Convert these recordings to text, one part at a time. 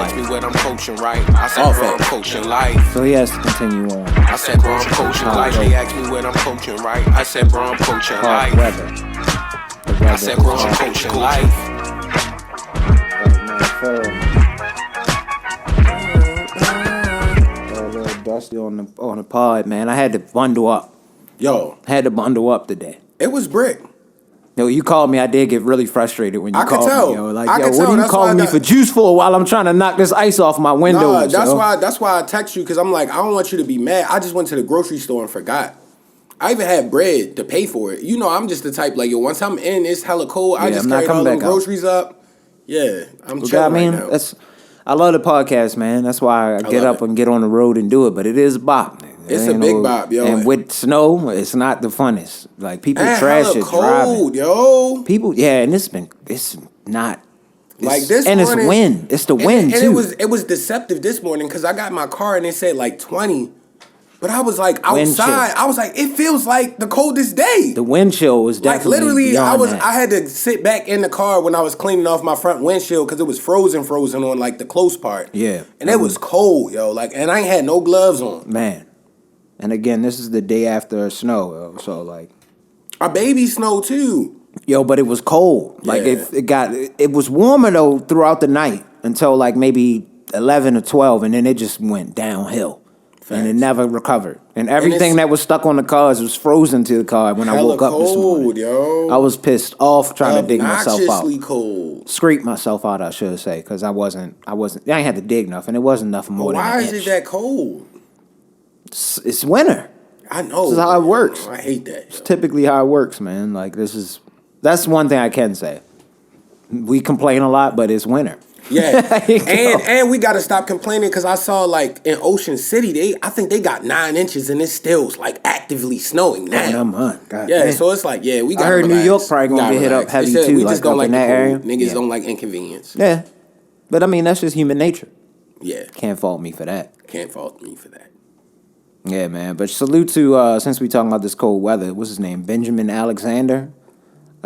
asked me what I'm coaching, right? I said, bro, I'm coaching life. So he has to continue on. I said, bro, I'm coaching life. They asked me what I'm coaching, right? I said, bro, I'm coaching life. I said, bro, I'm coaching life. A little dusty on the pod, man. I had to bundle up. Yo. Had to bundle up today. It was brick. Yo, you called me. I did get really frustrated when you called me. Yo, like, yo, what are you calling me for juice for while I'm trying to knock this ice off my window? Nah, that's why I text you, because I'm like, I don't want you to be mad. I just went to the grocery store and forgot. I even had bread to pay for it. You know, I'm just the type, like, yo, once I'm in, it's hella cold. I just carried all the groceries up. Yeah, I'm chilling right now. I love the podcast, man. That's why I get up and get on the road and do it. But it is a bop, man. It's a big bop, yo. And with snow, it's not the funnest. Like, people trash it cold, driving. Yo. People, and it's not. Like this and morning, it's wind. It's the wind, and too. it was deceptive this morning, because I got in my car and it said like 20. But I was like outside. I was like, it feels like the coldest day. The wind chill was definitely like literally. That. I had to sit back in the car when I was cleaning off my front windshield, because it was frozen on like the close part. Yeah, and it was cold, yo. Like, and I ain't had no gloves on. Man, and again, this is the day after snow, yo, so like our baby snow too. Yo, but it was cold. Like it was warmer though throughout the night until like maybe 11 or 12, and then it just went downhill. And it never recovered. And everything that was stuck on the cars was frozen to the car when I woke up this morning. Yo. I was pissed off trying to dig myself out. Obnoxiously cold. Scrape myself out, I should say, because I ain't had to dig nothing. It wasn't nothing more than an inch. Why is it that cold? It's winter. I know. This is how it works. I hate that. It's typically how it works, man. Like, that's one thing I can say. We complain a lot, but it's winter. Yeah, and we got to stop complaining, because I saw like in Ocean City, I think they got 9 inches and it's still like actively snowing now. God, so it's like, we got. I heard New York probably gonna get hit up heavy too. We just don't like that area. Niggas don't like inconvenience. Yeah, but I mean that's just human nature. Yeah, can't fault me for that. Yeah, man. But salute to since we talking about this cold weather, what's his name? Benjamin Alexander,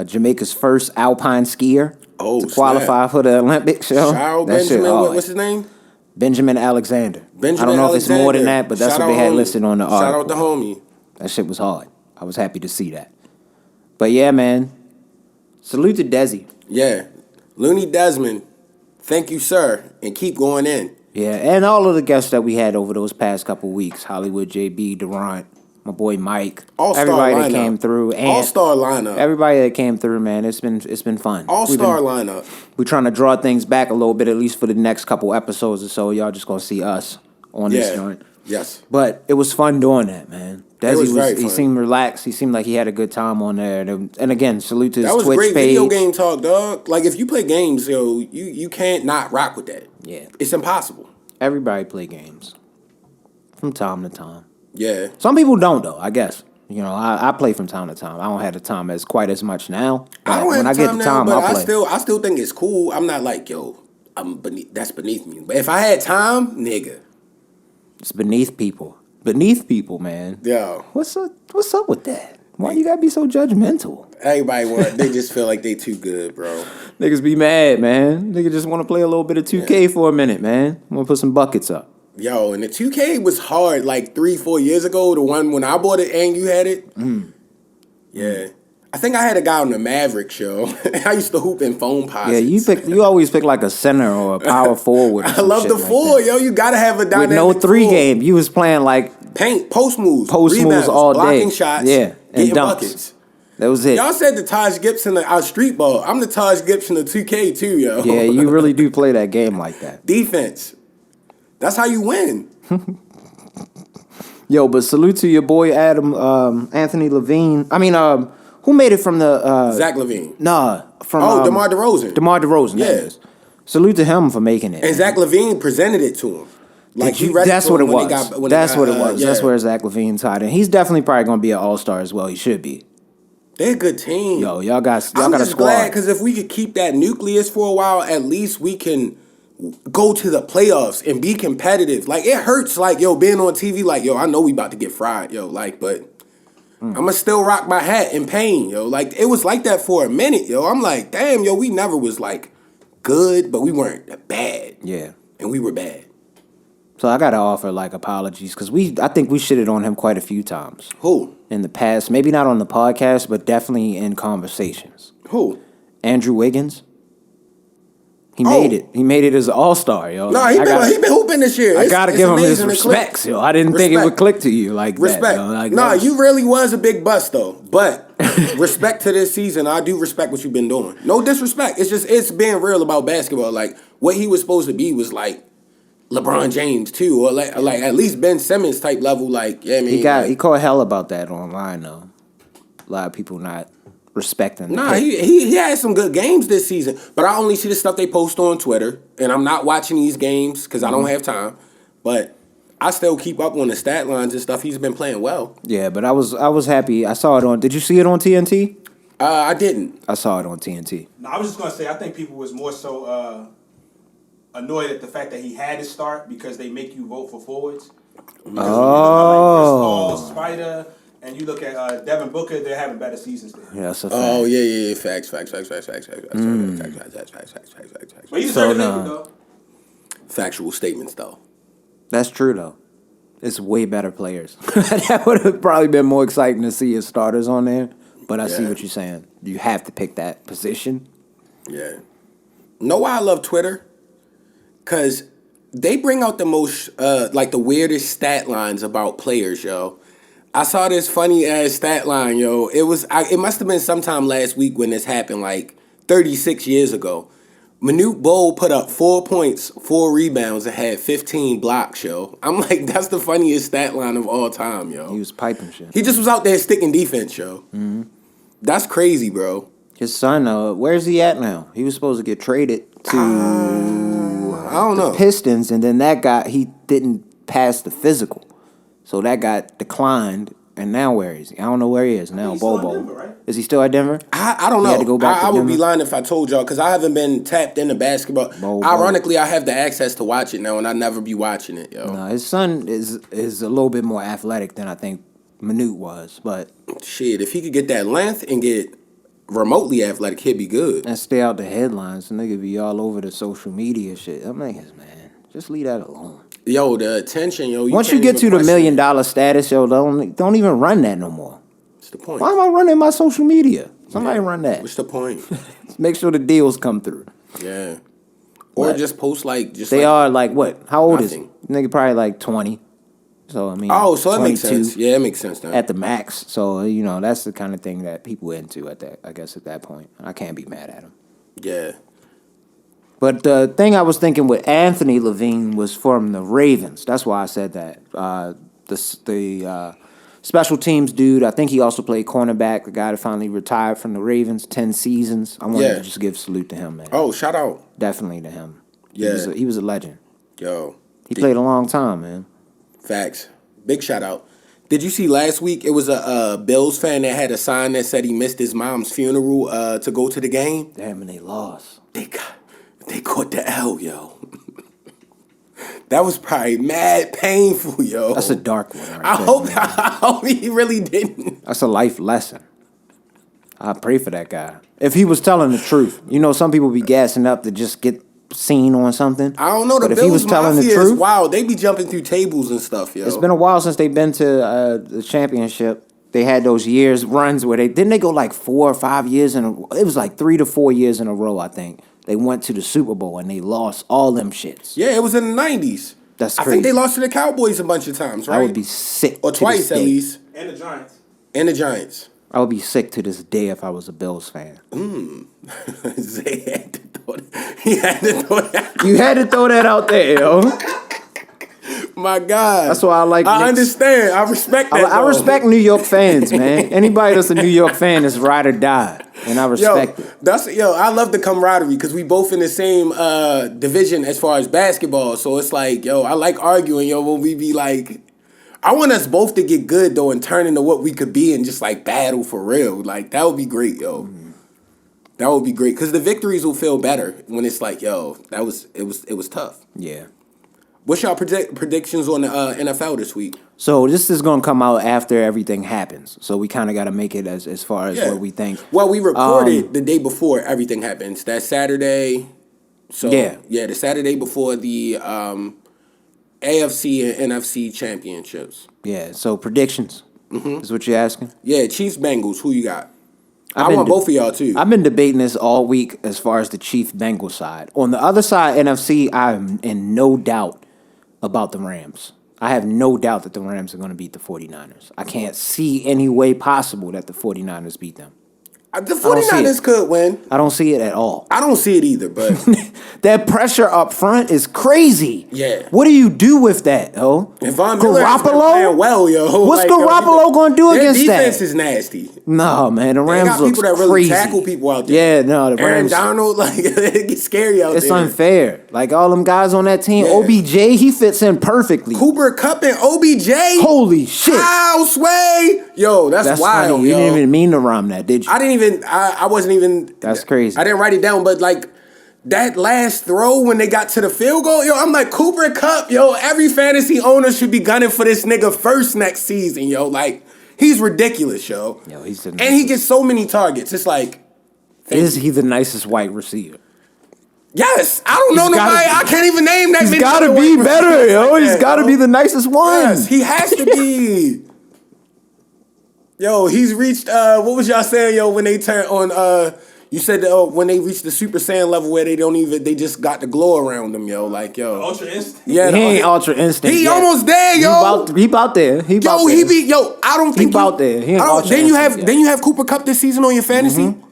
Jamaica's first alpine skier. To qualify for the Olympics, yo. What's his name? Benjamin Alexander. I don't know if it's more than that, but that's what they had listed on the article. Shout out to homie. That shit was hard. I was happy to see that. But yeah, man. Salute to Desi. Yeah. Looney Desmond. Thank you, sir. And keep going in. Yeah, and all of the guests that we had over those past couple weeks. Hollywood JB, Durant, my boy Mike, everybody that came through, and all-star lineup. Everybody that came through, man, it's been fun. All-star lineup. We're trying to draw things back a little bit, at least for the next couple episodes or so. Y'all just gonna see us on this joint. Yes. But it was fun doing that, man. Desi was very fun. He seemed relaxed. He seemed like he had a good time on there. And again, salute to his Twitch page. That was great video game talk, dog. Like, if you play games, yo, you can't not rock with that. Yeah. It's impossible. Everybody play games from time to time. Yeah. Some people don't, though, I guess. You know, I play from time to time. I don't have the time quite as much now. I don't have the time now, but I'll play. I still think it's cool. I'm not like, yo, that's beneath me. But if I had time, nigga. It's beneath people. Beneath people, man. Yo. What's up with that? Why you gotta be so judgmental? Everybody they just feel like they too good, bro. Niggas be mad, man. Niggas just want to play a little bit of 2K for a minute, man. Want to put some buckets up. Yo, and the 2K was hard like 3-4 years ago. The one when I bought it and you had it. Yeah. I think I had a guy on the Maverick show. I used to hoop in phone posits. Yeah, you always pick like a center or a power forward. I love the four, yo. You gotta have a dynamic. With no 3 game, you was playing like paint, post moves rebounds, all day, blocking shots, and getting dunks. buckets. That was it. Y'all said the Taj Gibson of our street ball. I'm the Taj Gibson of 2K too, yo. Yeah, you really do play that game like that. Defense. That's how you win. Yo, but salute to your boy Anthony Levine. I mean, who made it from the Zach LaVine? Nah, from DeMar DeRozan. DeMar DeRozan. Yeah. Salute to him for making it. And Zach LaVine presented it to him. Like that's what it was. That's what it was. That's where Zach LaVine tied in. He's definitely probably gonna be an all-star as well. He should be. They're a good team. Yo, y'all got a squad. I'm just glad because if we could keep that nucleus for a while, at least we can go to the playoffs and be competitive. Like, it hurts, like, yo, being on TV, like, yo, I know we about to get fried, yo, like, but I'ma still rock my hat in pain, yo. Like, it was like that for a minute, yo. I'm like, damn, yo, we never was, like, good, but we weren't bad. Yeah. and we were bad. So I gotta offer like apologies because I think we shitted on him quite a few times. Who? In the past, maybe not on the podcast, but definitely in conversations. Who? Andrew Wiggins. He made it. He made it as an all-star, yo. No, he been hooping this year. I gotta give him his respects, yo. I didn't think it would click to you like respect. that. Yo. Like, nah, you really was a big bust though. But respect to this season. I do respect what you've been doing. No disrespect. It's being real about basketball. Like what he was supposed to be was like LeBron James too, or like at least Ben Simmons type level. Like yeah, I mean, he caught hell about that online though. A lot of people not respecting. Nah, he had some good games this season, but I only see the stuff they post on Twitter, and I'm not watching these games because I don't have time. But I still keep up on the stat lines and stuff. He's been playing well. Yeah, but I was happy. I saw it on. Did you see it on TNT? I didn't. I saw it on TNT. No, I was just gonna say I think people was more so annoyed at the fact that he had to start because they make you vote for forwards. Oh, like Spider. And you look at Devin Booker, they're having better seasons there. Yeah, that's a fact. Oh, yeah. Facts. But he's deserving though. Factual statements, though. That's true, though. It's way better players. That would have probably been more exciting to see his starters on there. But I see what you're saying. You have to pick that position. Yeah. Know why I love Twitter? Because they bring out the most, like the weirdest stat lines about players, yo. I saw this funny ass stat line, yo. It must have been sometime last week when this happened, like 36 years ago. Manute Bol put up 4 points, 4 rebounds, and had 15 blocks, yo. I'm like, that's the funniest stat line of all time, yo. He was piping shit. He just was out there sticking defense, yo. Mm-hmm. That's crazy, bro. His son, where's he at now? He was supposed to get traded to I don't know. Pistons, and then he didn't pass the physical. So that got declined, and now where is he? I don't know where he is now. He's still Bobo. in Denver, right? Is he still at Denver? I don't know. He had to go back to I would be Denver? lying if I told y'all because I haven't been tapped into basketball. Bobo. Ironically, I have the access to watch it now, and I never be watching it, yo. No, his son is a little bit more athletic than I think Manute was, but Shit, if he could get that length and get remotely athletic, he'd be good. and stay out the headlines, and they could be all over the social media shit. I'm like, man, just leave that alone. Yo, the attention, yo. Once you get to the $1 million status, yo, don't even run that no more. What's the point? Why am I running my social media? Somebody run that. What's the point? Make sure the deals come through. Yeah. Or just post like just. They are like what? How old is he? nothing. Nigga probably like 20. So I mean, Oh, so that makes 22 sense. Yeah, it makes sense now. at the max. So that's the kind of thing that people into at that. I guess at that point, I can't be mad at him. Yeah. But the thing I was thinking with Anthony Levine was from the Ravens. That's why I said that. The special teams dude, I think he also played cornerback, the guy that finally retired from the Ravens, 10 seasons. I wanted to just give salute to him, man. Oh, shout out. Definitely to him. Yeah. He was a legend. Yo. He played a long time, man. Facts. Big shout out. Did you see last week it was a Bills fan that had a sign that said he missed his mom's funeral to go to the game? Damn, and they lost. They caught the L, yo. That was probably mad painful, yo. That's a dark one. Right I hope he really didn't. That's a life lesson. I pray for that guy. If he was telling the truth. Some people be gassing up to just get seen on something. I don't know. The but Bills if he was telling Mafia the truth, is wild. They be jumping through tables and stuff, yo. It's been a while since they've been to the championship. They had those runs where didn't they go like 4 or 5 years it was like 3 to 4 years in a row, I think. They went to the Super Bowl and they lost all them shits. Yeah, it was in the 90s. That's I crazy. think they lost to the Cowboys a bunch of times, right? I would be sick. Or to twice this at day. least. And the Giants. And the Giants. I would be sick to this day if I was a Bills fan. Zay had to throw that. He had to throw that. You had to throw that out there, yo. My God. That's why I like I Knicks. understand. I respect that. I respect New York fans, man. Anybody that's a New York fan is ride or die, and I respect it. I love the camaraderie because we both in the same division as far as basketball. So it's like, I like arguing, when we be like, I want us both to get good though and turn into what we could be and just like battle for real. Like that would be great, yo. Mm-hmm. That would be great because the victories will feel better when it's like, it was tough. Yeah. What's y'all predictions on the NFL this week? So this is going to come out after everything happens. So we kind of got to make it as far as what we think. Well, we recorded the day before everything happens. That Saturday. So the Saturday before the AFC and NFC championships. Yeah. So predictions is what you're asking. Yeah, Chiefs Bengals. Who you got? I want both of y'all too. I've been debating this all week as far as the Chief Bengals side. On the other side, NFC, I'm in no doubt about the Rams. I have no doubt that the Rams are going to beat the 49ers. I can't see any way possible that the 49ers beat them. The 49ers could win. I don't see it at all. I don't see it either, but that pressure up front is crazy. Yeah. What do you do with that, yo? And Von Miller has been playing well, yo. What's Garoppolo going to do against that? Their defense is nasty. No, man. The Rams got looks people that really tackle people out there. Yeah, no, the Rams. Aaron Donald, like, it gets scary out there. It's unfair. Like, all them guys on that team, OBJ, he fits in perfectly. Cooper Kupp and OBJ? Holy shit. How, Sway? Yo, that's wild, funny. You didn't even mean to rhyme that, did you? I wasn't even. That's crazy. I didn't write it down, but like that last throw when they got to the field goal, yo, I'm like, Cooper Kupp, yo, every fantasy owner should be gunning for this nigga first next season, yo. Like, he's ridiculous, yo. Yo, he's and he gets so many targets. It's like, is he the nicest white receiver? Yes, I don't know nobody. I can't even name that. He's got to be better, yo. He's got to be the nicest one. Yes, he has to be. Yo, he's reached. What was y'all saying, yo? When they turn on, you said when they reach the Super Saiyan level where they just got the glow around them, yo. Like, yo, Ultra Instinct. Yeah, he ain't Ultra Instinct. He yet. almost there, yo. He about there. He be. I don't think he about there. He ain't Ultra then Instinct you have Cooper Kupp this season on your fantasy. Mm-hmm.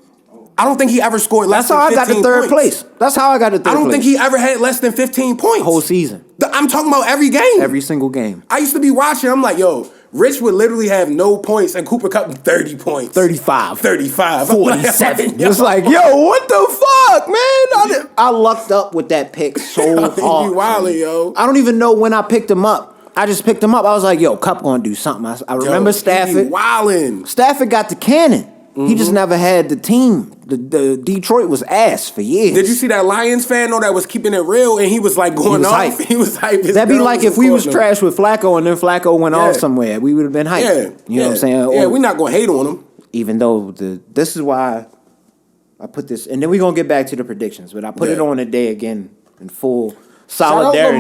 I don't think he ever scored less than 15 points. That's how I got the third place. That's how I got the third place. I don't think he ever had less than 15 points. Whole season. I'm talking about every game. Every single game. I used to be watching. I'm like, yo, Rich would literally have no points and Cooper Kupp 30 points. 35. 47. It's like, yo, what the fuck, man? I lucked up with that pick so hard. You wildin', yo. I don't even know when I picked him up. I just picked him up. I was like, yo, Kupp gonna do something. I remember Stafford. Wildin'. Stafford got the cannon. Mm-hmm. He just never had the team. The Detroit was ass for years. Did you see that Lions fan though that was keeping it real and he was like going off? He was hype. That'd be like if we was trash with Flacco and then Flacco went off somewhere. We would have been hype. Yeah. You know what I'm saying? Yeah, we're not gonna hate on him. Even though this is why I put this, and then we're gonna get back to the predictions, but I put it on today again in full solidarity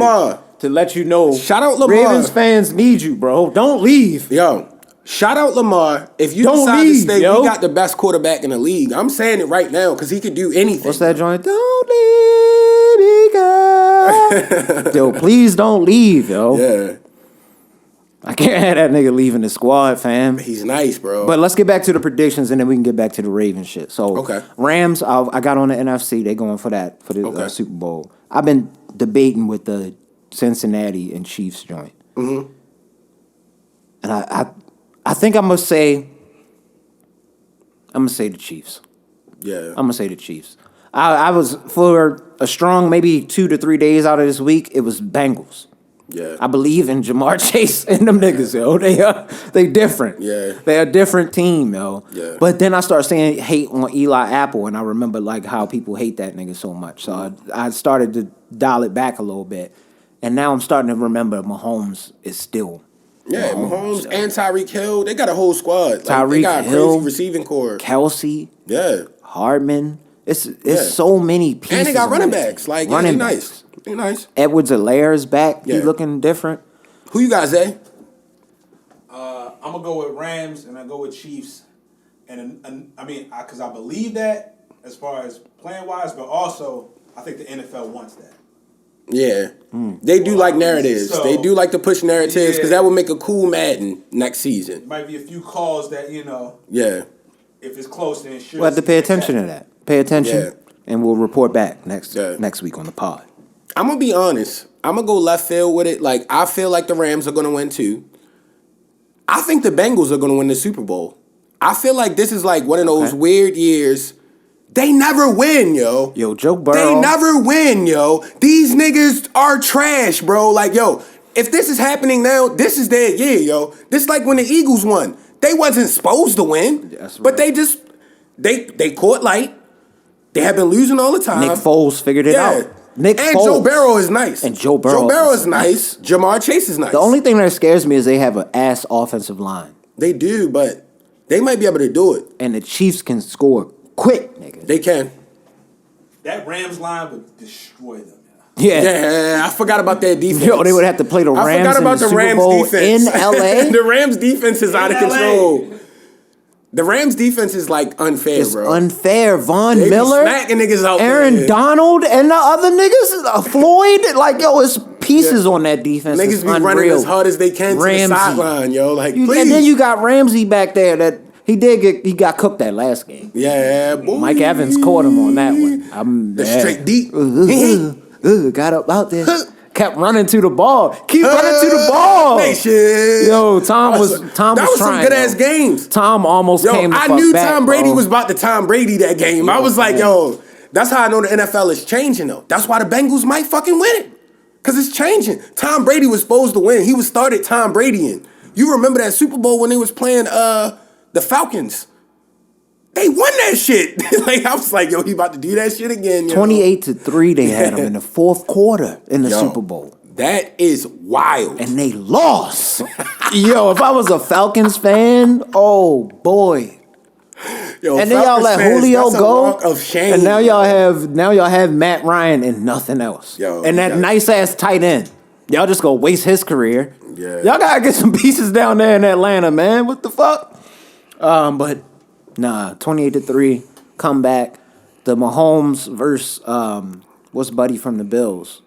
to let you know. Shout out Lamar. Ravens fans need you, bro. Don't leave. Yo. Shout out Lamar. If you decide to stay, we got the best quarterback in the league. I'm saying it right now because he could do anything. What's that joint? Don't leave me, girl. Yo, please don't leave, yo. Yeah. I can't have that nigga leaving the squad, fam. He's nice, bro. But let's get back to the predictions and then we can get back to the Ravens shit. So, Rams, I got on the NFC. They going for that, for the Super Bowl. I've been debating with the Cincinnati and Chiefs joint. Mm-hmm. And I think I'm gonna say the Chiefs. Yeah. I'm gonna say the Chiefs. I was for a strong maybe 2 to 3 days out of this week. It was Bengals. Yeah. I believe in Jamar Chase and them niggas, yo. They different. Yeah. They're a different team, yo. Yeah. But then I started saying hate on Eli Apple, and I remember like how people hate that nigga so much. So I started to dial it back a little bit, and now I'm starting to remember Mahomes is still. Yeah, Mahomes and Tyreek Hill, they got a whole squad. Like, they got a crazy receiving core. Kelsey, Hardman. It's so many pieces. And they got running backs. Like, they nice. They nice. Edwards-Alaire's back. He looking different. Who you guys say? I'm gonna go with Rams and I go with Chiefs, and I mean, because I believe that as far as plan wise, but also I think the NFL wants that. Yeah, they do like narratives. So, they do like to push narratives because that would make a cool Madden next season. Might be a few calls that Yeah. If it's close, then it should. We'll have to pay attention to that. Pay attention, and we'll report back next week on the pod. I'm gonna be honest. I'm gonna go left field with it. Like I feel like the Rams are gonna win too. I think the Bengals are gonna win the Super Bowl. I feel like this is like one of those weird years. They never win, yo. Yo, Joe Burrow. They never win, yo. These niggas are trash, bro. Like, yo, if this is happening now, this is their year, yo. This like when the Eagles won. They wasn't supposed to win. That's right. But they just, they caught light. They have been losing all the time. Nick Foles figured it out. And Joe Burrow is nice. And Joe Burrow is nice. Jamar Chase is nice. The only thing that scares me is they have an ass offensive line. They do, but they might be able to do it. And the Chiefs can score quick, nigga. They can. that Rams line would destroy them. Yeah. I forgot about that defense. Yo, they would have to play the Rams in the Super Bowl in LA. The Rams defense is out of LA. control. The Rams defense is like unfair, It's bro. unfair. Von They be Miller, smacking niggas out Aaron there. Donald, and the other niggas, Floyd. Like, yo, it's pieces on that defense. Niggas It's be unreal. running as hard as they can to Ramsey. the sideline, yo. Like, And please. then you got Ramsey back there that he got cooked that last game. Yeah, boy. Mike Evans caught him on that one. The straight deep. Got up out there. Kept running to the ball. Keep running to the ball. Nation. Yo, Tom was That trying. was some good ass games. Tom almost Yo, came the I fuck knew back, Tom Brady bro. was about to Tom Brady that game. I was like, man. yo, that's how I know the NFL is changing, though. That's why the Bengals might fucking win it. Because it's changing. Tom Brady was supposed to win. He was started Tom Brady in. You remember that Super Bowl when they was playing the Falcons? They won that shit. Like, I was like, yo, he about to do that shit again. Yo. 28-3, they had him in the fourth quarter in the Yo. Super Bowl. That is wild. And they lost. Yo, if I was a Falcons fan, oh boy. Yo, And then y'all Falcons let fans, Julio that's a go. walk of shame. And now y'all have Matt Ryan and nothing else. Yo, and that yeah. nice ass tight end. Y'all just gonna waste his career. Yeah. Y'all gotta get some pieces down there in Atlanta, man. What the fuck? But nah, 28-3, comeback. The Mahomes versus what's buddy from the Bills?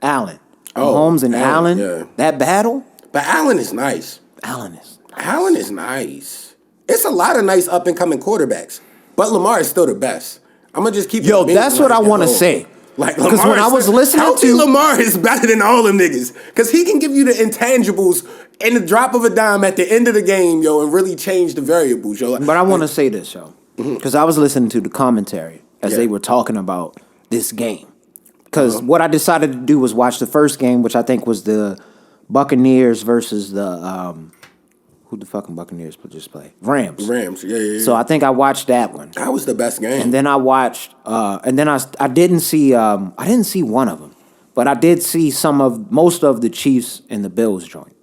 Allen. Mahomes and Allen. yeah. That battle? But Allen is nice. Allen is Allen is nice. It's a lot of nice up and coming quarterbacks, but Lamar is still the best. I'm gonna just keep. Yo, it being that's what I like, want to yo, say. Like, Because Lamar when I is was still- listening healthy to Lamar is better than all them niggas because he can give you the intangibles in the drop of a dime at the end of the game, yo, and really change the variables, yo. But I want to say this, yo, because I was listening to the commentary as Yeah. they were talking about this game. Because what I decided to do was watch the first game, which I think was the Buccaneers versus the who the fucking Buccaneers just play? Rams. Rams, yeah. So I think I watched that one, that was the best game. and then I watched, and then I didn't see one of them, but I did see most of the Chiefs and the Bills joint.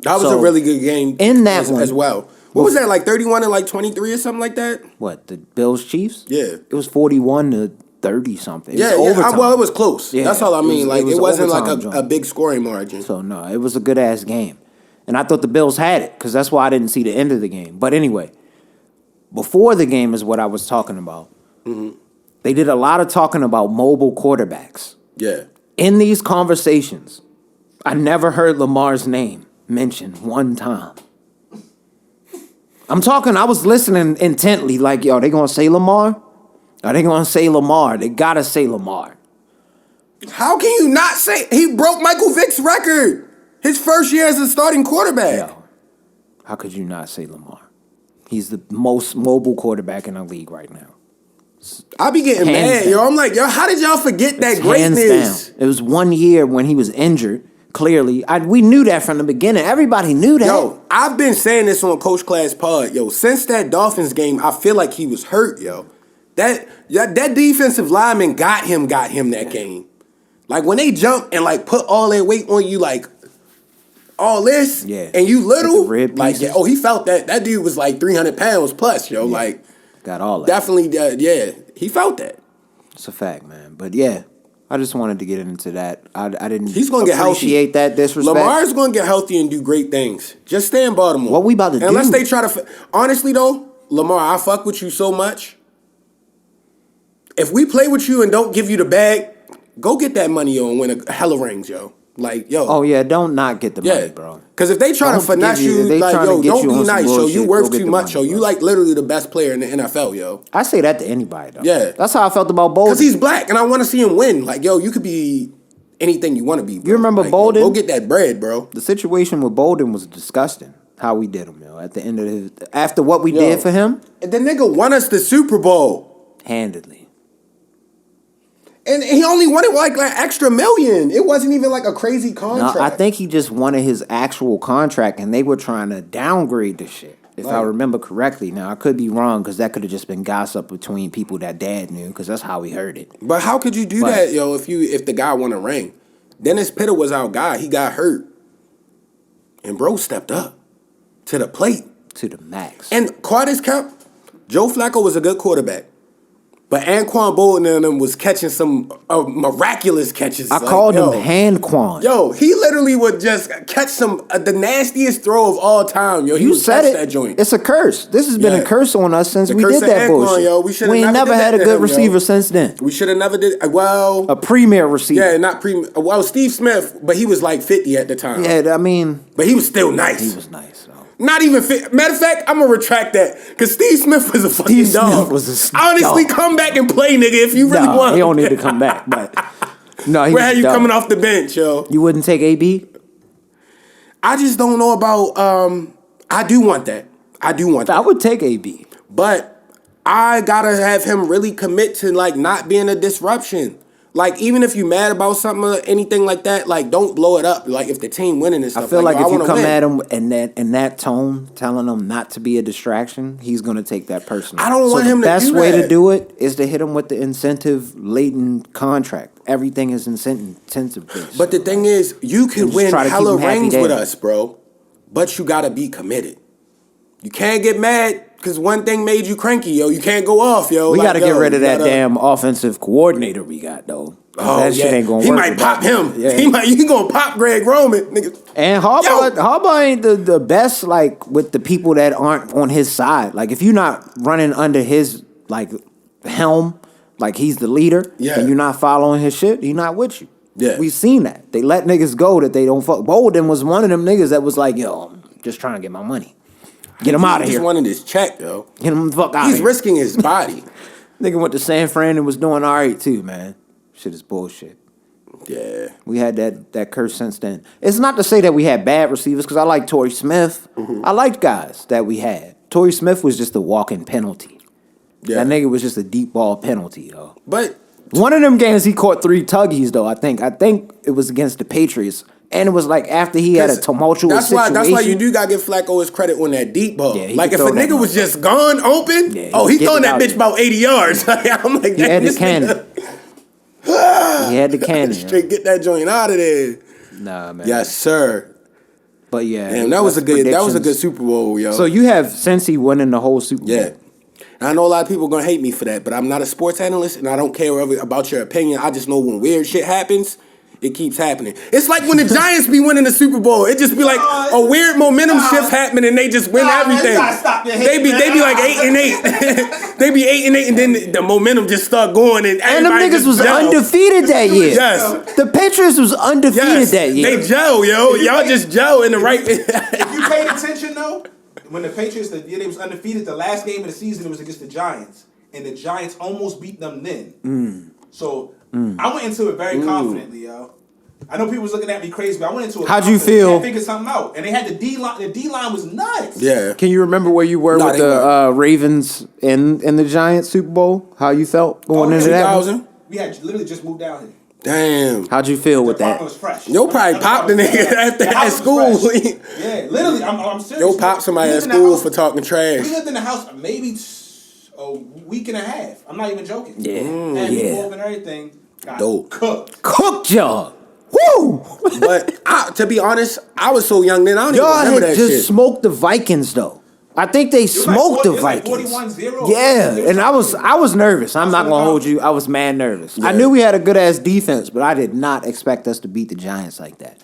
that was so, a really good game in that one- as well. What was that, like 31 and like 23 or something like that? What, the Bills Chiefs? Yeah. It was 41-30 something. It Yeah, was overtime. well, it was close. Yeah, That's all I mean. Like, was it wasn't like overtime a joint. big scoring margin. So no, it was a good ass game, and I thought the Bills had it because that's why I didn't see the end of the game. But anyway, before the game is what I was talking about. Mm-hmm. They did a lot of talking about mobile quarterbacks Yeah. in these conversations. I never heard Lamar's name mentioned one time. I was listening intently, like, yo, they gonna say Lamar? Are they gonna say Lamar? They gotta say Lamar. How can you not say he broke Michael Vick's record? His first year as a starting quarterback. Yo, how could you not say Lamar? He's the most mobile quarterback in the league right now. I be getting Hands mad, down. yo. I'm like, yo, how did y'all forget that Hands greatness? down. It was 1 year when he was injured. Clearly, we knew that from the beginning. Everybody knew that. Yo, I've been saying this on Coach Class Pod, yo. Since that Dolphins game, I feel like he was hurt, yo. That defensive lineman got him that game. Like when they jump and like put all their weight on you, like all this, Yeah. and you little, With the rib like pieces. yeah, oh, he felt that. That dude was like 300 pounds plus, yo. Like Got all that. definitely, yeah, he felt that. It's a fact, man. But yeah, I just wanted to get into that. I didn't He's gonna get healthy. appreciate that disrespect. Lamar's gonna get healthy and do great things. Just stay in Baltimore. What we about to do? Unless they try to. Honestly though, Lamar, I fuck with you so much. If we play with you and don't give you the bag, go get that money, yo, and win a hella rings, yo. Like, yo. Oh yeah, don't not get the yeah, money, bro. Because if they try Don't to finesse give you- you, they like, trying to yo, get don't you be on some nice, yo. bullshit, You go worth get too the much, money, yo. You bro. like literally the best player in the NFL, yo. I say that to anybody though. Yeah. That's how I felt about Bolden. Because he's black, and I want to see him win. Like, yo, you could be anything you want to be, bro. You remember Like, Bolden? Yo, go get that bread, bro. The situation with Bolden was disgusting. How we did him, yo. At the end of after what we Yo. did for him, And the nigga won us the Super Bowl. handedly. And he only wanted like extra million. It wasn't even like a crazy No, contract. I think he just wanted his actual contract, and they were trying to downgrade the shit. If I Right. remember correctly, now I could be wrong because that could have just been gossip between people that Dad knew, because that's how we heard it. But how could you do But- that, yo, if the guy won a ring? Dennis Pitta was our guy. He got hurt. And bro stepped up to the plate. To the max. And Quadis Cup, Joe Flacco was a good quarterback. But Anquan Bolden and them was catching some miraculous catches. I called him Handquan. Yo, he literally would just catch the nastiest throw of all time. Yo, he You would said catch it. that joint. It's a curse. This has been a curse on us since The we curse did of that Anquan, bullshit. yo. We ain't never had a good receiver since then. We should have never did. Well, A premier receiver. yeah, not premier. Well, Steve Smith, but he was like 50 at the time. Yeah, I mean, But he was still nice. he was nice. So. Not even fit. Matter of fact, I'm gonna retract that because Steve Smith was a fucking Steve dog. Smith was a Honestly, dog. come back and play, nigga, if you really want. He don't need to come back. But no, he Where was had you dog. coming off the bench, yo? You wouldn't take AB? I just don't know about. I do want that. I would take AB. But I gotta have him really commit to like not being a disruption. Like even if you mad about something or anything like that, like don't blow it up. Like if the team winning and stuff. I feel like yo, if you wanna come win. at him in that tone, telling him not to be a distraction, he's gonna take that personally. I don't want him to The best do way that. to do it is to hit him with the incentive laden contract. Everything is incentive based. But the thing is, you can just win try to keep hella him happy rings there. with us, bro. But you gotta be committed. You can't get mad because one thing made you cranky, yo. You can't go off, yo. we Like, gotta get yo, rid of you that gotta- damn offensive coordinator we got though. Oh, That shit ain't gonna he work. might without pop him. Yeah. You gonna pop Greg Roman, nigga. And Harbaugh ain't the best, like, with the people that aren't on his side. Like, if you're not running under his, like, helm, like, he's the leader, Yeah. and you're not following his shit, he's not with you. Yeah. We've seen that. They let niggas go that they don't fuck. Bolden was one of them niggas that was like, yo, I'm just trying to get my money. Get him out of He here. just wanted his check, yo. Get him the fuck out of He's here. risking his body. Nigga went to San Fran and was doing all right, too, man. Shit is bullshit. Yeah. We had that curse since then. It's not to say that we had bad receivers, because I like Torrey Smith. Mm-hmm. I liked guys that we had. Torrey Smith was just a walking penalty. Yeah. That nigga was just a deep ball penalty, though. But One of them games he caught 3 tuggies, though, I think. I think it was against the Patriots. And it was like after he had a tumultuous situation. That's why you do gotta give Flacco his credit on that deep ball. Yeah, he like could if a throw that nigga was just gone open, Yeah, he get throwing it that out bitch there. about 80 yards. I'm like, He had the this cannon. nigga- He had the cannon. yo. Straight get that joint out of there. Nah, man. Yes, sir. But yeah. Damn, that was a good predictions. Super Bowl, yo. So you have Cincy winning the whole Super Bowl. yeah. I know a lot of people gonna hate me for that, but I'm not a sports analyst and I don't care about your opinion. I just know when weird shit happens, it keeps happening. It's like when the Giants be winning the Super Bowl. It just be like a weird momentum shift happening and they just win everything. Man, stop your They be like 8-8. They be 8-8 and then the momentum just start going and And them everybody niggas just was gel. undefeated that year. Yes. The Patriots was undefeated Yes. that year. They gel, yo. Y'all just gel in the right. If you paid attention though, when the Patriots, the year they was undefeated, the last game of the season it was against the Giants, and the Giants almost beat them then. So I went into it very confidently, yo. I know people was looking at me crazy, but I went into it. How'd you confident. feel? They had figured something out, and they had the D line. The D line was nuts. Yeah. Can you remember where you were Nah, with they the Ravens in the Giants Super Bowl? How you felt going into that? 2000. We had literally just moved down here. Damn. How'd you feel with The that? apartment was fresh. Yo probably popped the nigga at house school. was fresh. Yeah, literally. I'm serious. Yo popped somebody We at lived in the school house- for talking trash. We lived in the house maybe a week and a half. I'm not even joking. Yeah. And Yeah. involved and everything. Got Dope. cooked. Cook job. Woo! But to be honest, I was so young then. I don't even Y'all remember had that just shit. smoked the Vikings though. I think they smoked the Vikings. 41-0. Yeah, and I was nervous. I'm not gonna hold you. I was mad nervous. I knew we had a good ass defense, but I did not expect us to beat the Giants like that.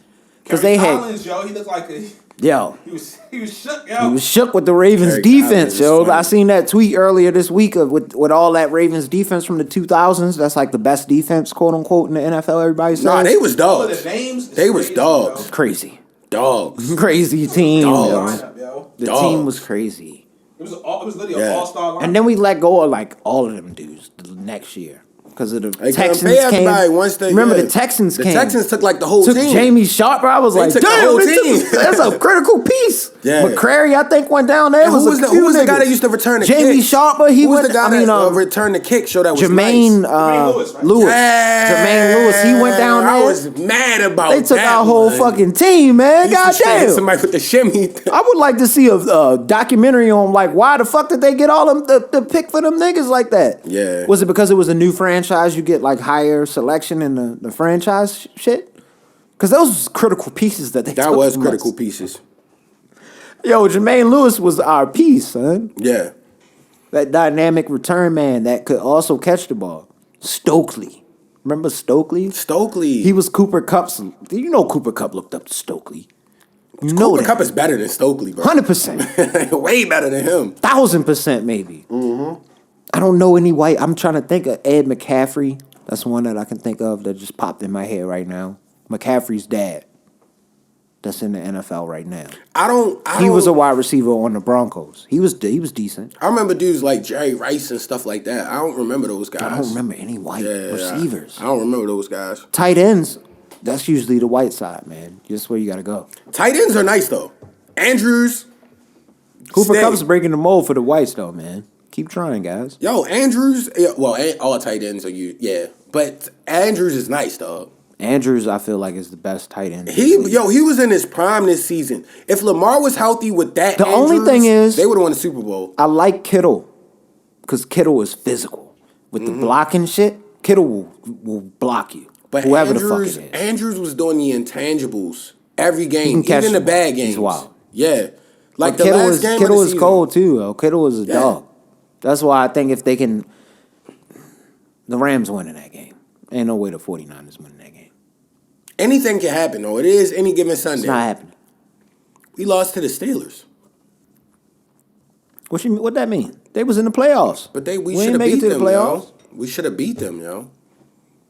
Because they had Collins, yo, he looked like a, yo. he was shook, yo. He was shook with the Ravens Kerry defense, Collins is yo. funny. I seen that tweet earlier this week with all that Ravens defense from the 2000s. That's like the best defense, quote unquote, in the NFL. Everybody says. Nah, they was All of dogs. the names. They was crazy, dogs. crazy, Dogs. crazy team. Dogs. Yo. Lineup, yo. The Dogs. team was crazy. It was literally Yeah. an all-star line. And then we let go of like all of them dudes the next year because of the They couldn't Texans pay everybody came. once they Remember yeah. the Texans came. The Texans took like the whole took team. Jamie Sharp. I was like, took the damn, whole this team. is- that's a critical piece. Yeah. McCrary, I think, went down there. And Was who was the guy that used to return the Jamie kicks? Sharper. He Who was went. the guy that returned the kick? Show that was Jermaine nice. Lewis, right? Lewis. Yeah. Jermaine Lewis. He went down there. I was mad about that. They took our whole one. fucking team, man. He used to Goddamn. hit somebody with the shimmy. I would like to see a documentary on like why the fuck did they get all them the pick for them niggas like that? Yeah. Was it because it was a new franchise? You get like higher selection in the franchise shit? Because those was critical pieces that they That took was from critical us. pieces. Yo, Jermaine Lewis was our piece, son. Yeah. That dynamic return man that could also catch the ball. Stokely. Remember Stokely? Stokely. He was Cooper Kupp's. You know Cooper Kupp looked up to Stokely. You know Cooper that. Kupp is better than Stokely, bro. 100%. Way better than him. 1,000% maybe. Mm-hmm. I don't know any white. I'm trying to think of Ed McCaffrey. That's one that I can think of that just popped in my head right now. McCaffrey's dad. That's in the NFL right now. He was a wide receiver on the Broncos. He was decent. I remember dudes like Jerry Rice and stuff like that. I don't remember those guys. I don't remember any white receivers. I don't remember those guys. Tight ends, that's usually the white side, man. Just where you got to go. Tight ends are nice, though. Andrews. Cooper Kupp's breaking the mold for the whites, though, man. Keep trying, guys. Yo, Andrews. Well, all tight ends are you. Yeah. But Andrews is nice, dog. Andrews, I feel like, is the best tight end. He was in his prime this season. If Lamar was healthy with that, the only thing is they would have won the Super Bowl. I like Kittle because Kittle is physical with the blocking shit. Kittle will block you, but whoever the fuck it is. Andrews was doing the intangibles every game, even the bad games. He's wild. Yeah, like but the Kittle last game. Kittle of the is season. cold too. Though. Kittle is a dog. That's why I think if they can, the Rams winning that game. Ain't no way the 49ers winning that game. Anything can happen, though. It is any given Sunday. It's not happening. We lost to the Steelers. What that mean? They was in the playoffs. But we ain't should have make beat it to them, the playoffs. yo. We should have beat them, yo.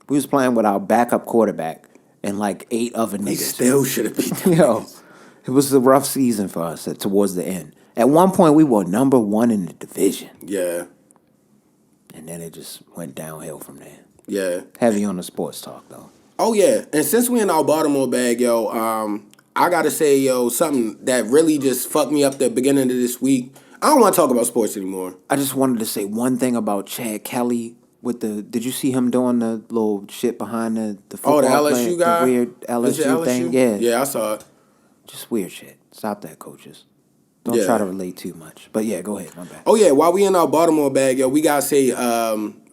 We was playing with our backup quarterback and like 8 other niggas. We still should have beat them. Yo, it was a rough season for us towards the end. At one point, we were number 1 in the division. Yeah. And then it just went downhill from there. Yeah. Heavy on the sports talk, though. Oh, yeah. And since we in our Baltimore bag, yo, I got to say, yo, something that really just fucked me up the beginning of this week. I don't want to talk about sports anymore. I just wanted to say one thing about Chad Kelly with did you see him doing the little shit behind the football the LSU guy? The weird LSU thing? Yeah. Yeah, I saw it. Just weird shit. Stop that, coaches. Don't try to relate too much. But yeah, go ahead. My bad. Oh, yeah. While we in our Baltimore bag, yo, we got to say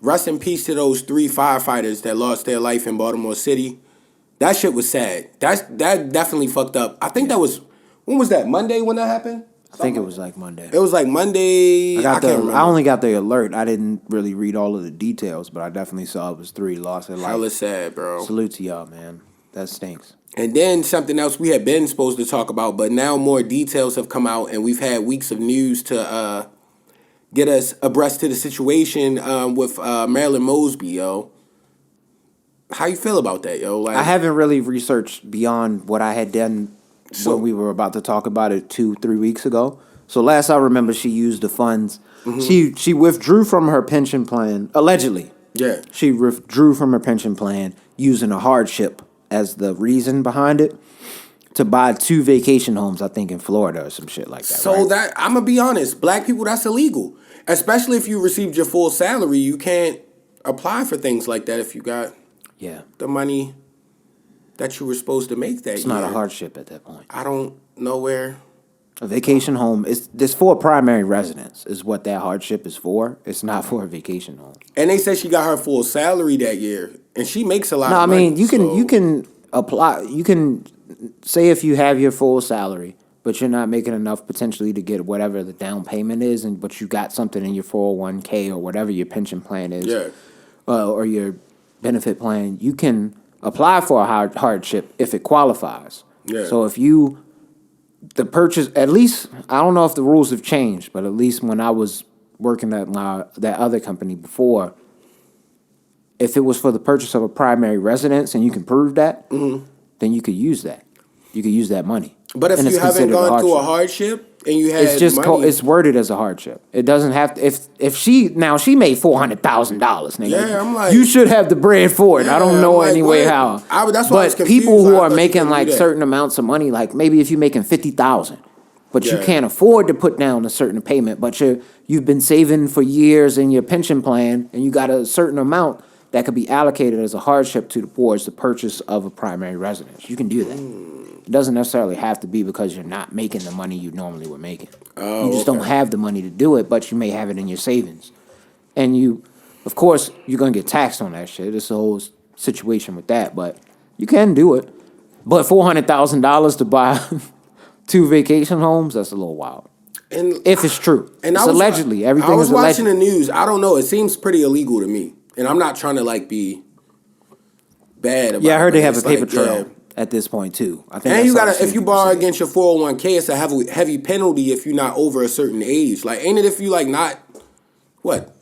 rest in peace to those 3 firefighters that lost their life in Baltimore City. That shit was sad. That definitely fucked up. I think that was, when was that? Monday when that happened? I think it was like Monday. It was like Monday. I can't remember. I only got the alert. I didn't really read all of the details, but I definitely saw it was 3 lost their life. Hella sad, bro. Salute to y'all, man. That stinks. And then something else we had been supposed to talk about, but now more details have come out, and we've had weeks of news to get us abreast to the situation with Marilyn Mosby, yo. How you feel about that, yo? Like, I haven't really researched beyond what I had done when we were about to talk about it 2-3 weeks ago. So last I remember, she used the funds. Mm-hmm. She withdrew from her pension plan, allegedly. Yeah. She withdrew from her pension plan using a hardship as the reason behind it to buy 2 vacation homes, I think, in Florida or some shit like that. So that, I'm going to be honest, black people, that's illegal. Especially if you received your full salary, you can't apply for things like that if you got the money that you were supposed to make that year. It's not a hardship at that point. I don't know where. A vacation home is for a primary residence is what that hardship is for. It's not for a vacation home. And they said she got her full salary that year, and she makes a lot. No, of money. I mean you can apply. You can say if you have your full salary, but you're not making enough potentially to get whatever the down payment is, but you got something in your 401k or whatever your pension plan is, or your benefit plan. You can apply for a hardship if it qualifies. Yeah. So if the purchase, at least, I don't know if the rules have changed, but at least when I was working at that other company before, if it was for the purchase of a primary residence and you can prove that, then you could use that. You could use that money. But if you haven't gone through a hardship and you had money, it's worded as a hardship. It doesn't have to. If she made $400,000, nigga. Yeah, I'm like, you should have the bread for it. I don't know anyway how. That's why I was but confused. People who are making like certain amounts of money, like maybe if you're making $50,000, but you can't afford to put down a certain payment, but you've been saving for years in your pension plan, and you got a certain amount that could be allocated as a hardship towards the purchase of a primary residence. You can do that. It doesn't necessarily have to be because you're not making the money you normally were making. You just don't have the money to do it, but you may have it in your savings. And of course, you're going to get taxed on that shit. It's a whole situation with that, but you can do it. But $400,000 to buy 2 vacation homes, that's a little wild. And if it's true. And it's allegedly. Everything is alleged. I was watching the news. I don't know. It seems pretty illegal to me. And I'm not trying to like be bad about it. Yeah, I heard they have a paper trail at this point too. I think. And you gotta, if you borrow against your 401k, it's a heavy penalty if you're not over a certain age. Like, ain't it if you like not, what,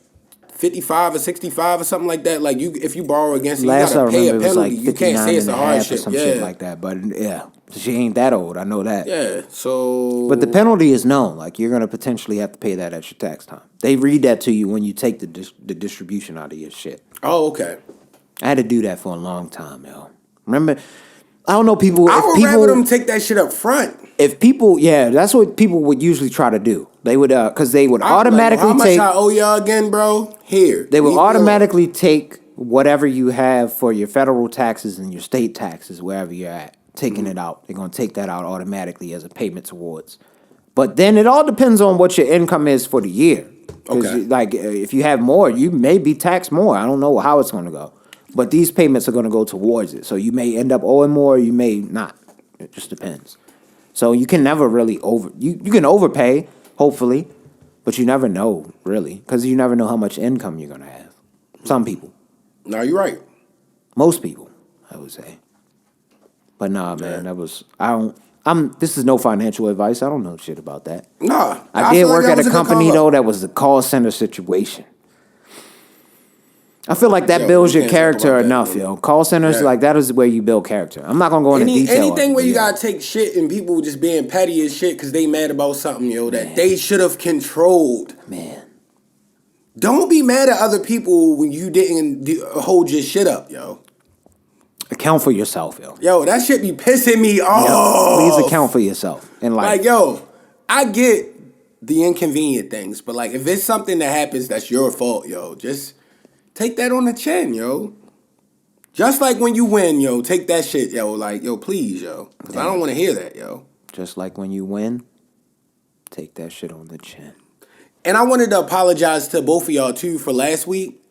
55 or 65 or something like that? Like, if you borrow against it, you gotta pay a penalty. You can't say it's a hardship. Some shit like that. But yeah, she ain't that old. I know that. Yeah, so. But the penalty is known. Like, you're gonna potentially have to pay that extra tax time. They read that to you when you take the distribution out of your shit. Oh, okay. I had to do that for a long time, yo. Remember, I don't know people. I would rather them take that shit up front. If people, yeah, that's what people would usually try to do. They would, because they would automatically how much take. I owe y'all again, bro? Here. They would automatically take whatever you have for your federal taxes and your state taxes, wherever you're at, taking it out. They're gonna take that out automatically as a payment towards. But then it all depends on what your income is for the year. Okay. Like, if you have more, you may be taxed more. I don't know how it's gonna go. But these payments are going to go towards it. So you may end up owing more, you may not. It just depends. So you can never really you can overpay, hopefully, but you never know, really, because you never know how much income you're going to have. Some people. No, you're right. Most people, I would say. But nah, man, this is no financial advice. I don't know shit about that. Nah. I did work at a company, though, that was the call center situation. I feel like that builds your character enough, yo. Call centers, like, that is where you build character. I'm not going to go into detail. Anything where you got to take shit and people just being petty as shit because they mad about something, yo, that they should have controlled. Man. Don't be mad at other people when you didn't hold your shit up, yo. Account for yourself, yo. Yo, that shit be pissing me off. Yo, please account for yourself in life. Like, yo, I get the inconvenient things, but, like, if it's something that happens that's your fault, yo, just take that on the chin, yo. Just like when you win, yo, take that shit, yo. Like, yo, please, yo. Because I don't want to hear that, yo. Just like when you win, take that shit on the chin. And I wanted to apologize to both of y'all, too, for last week.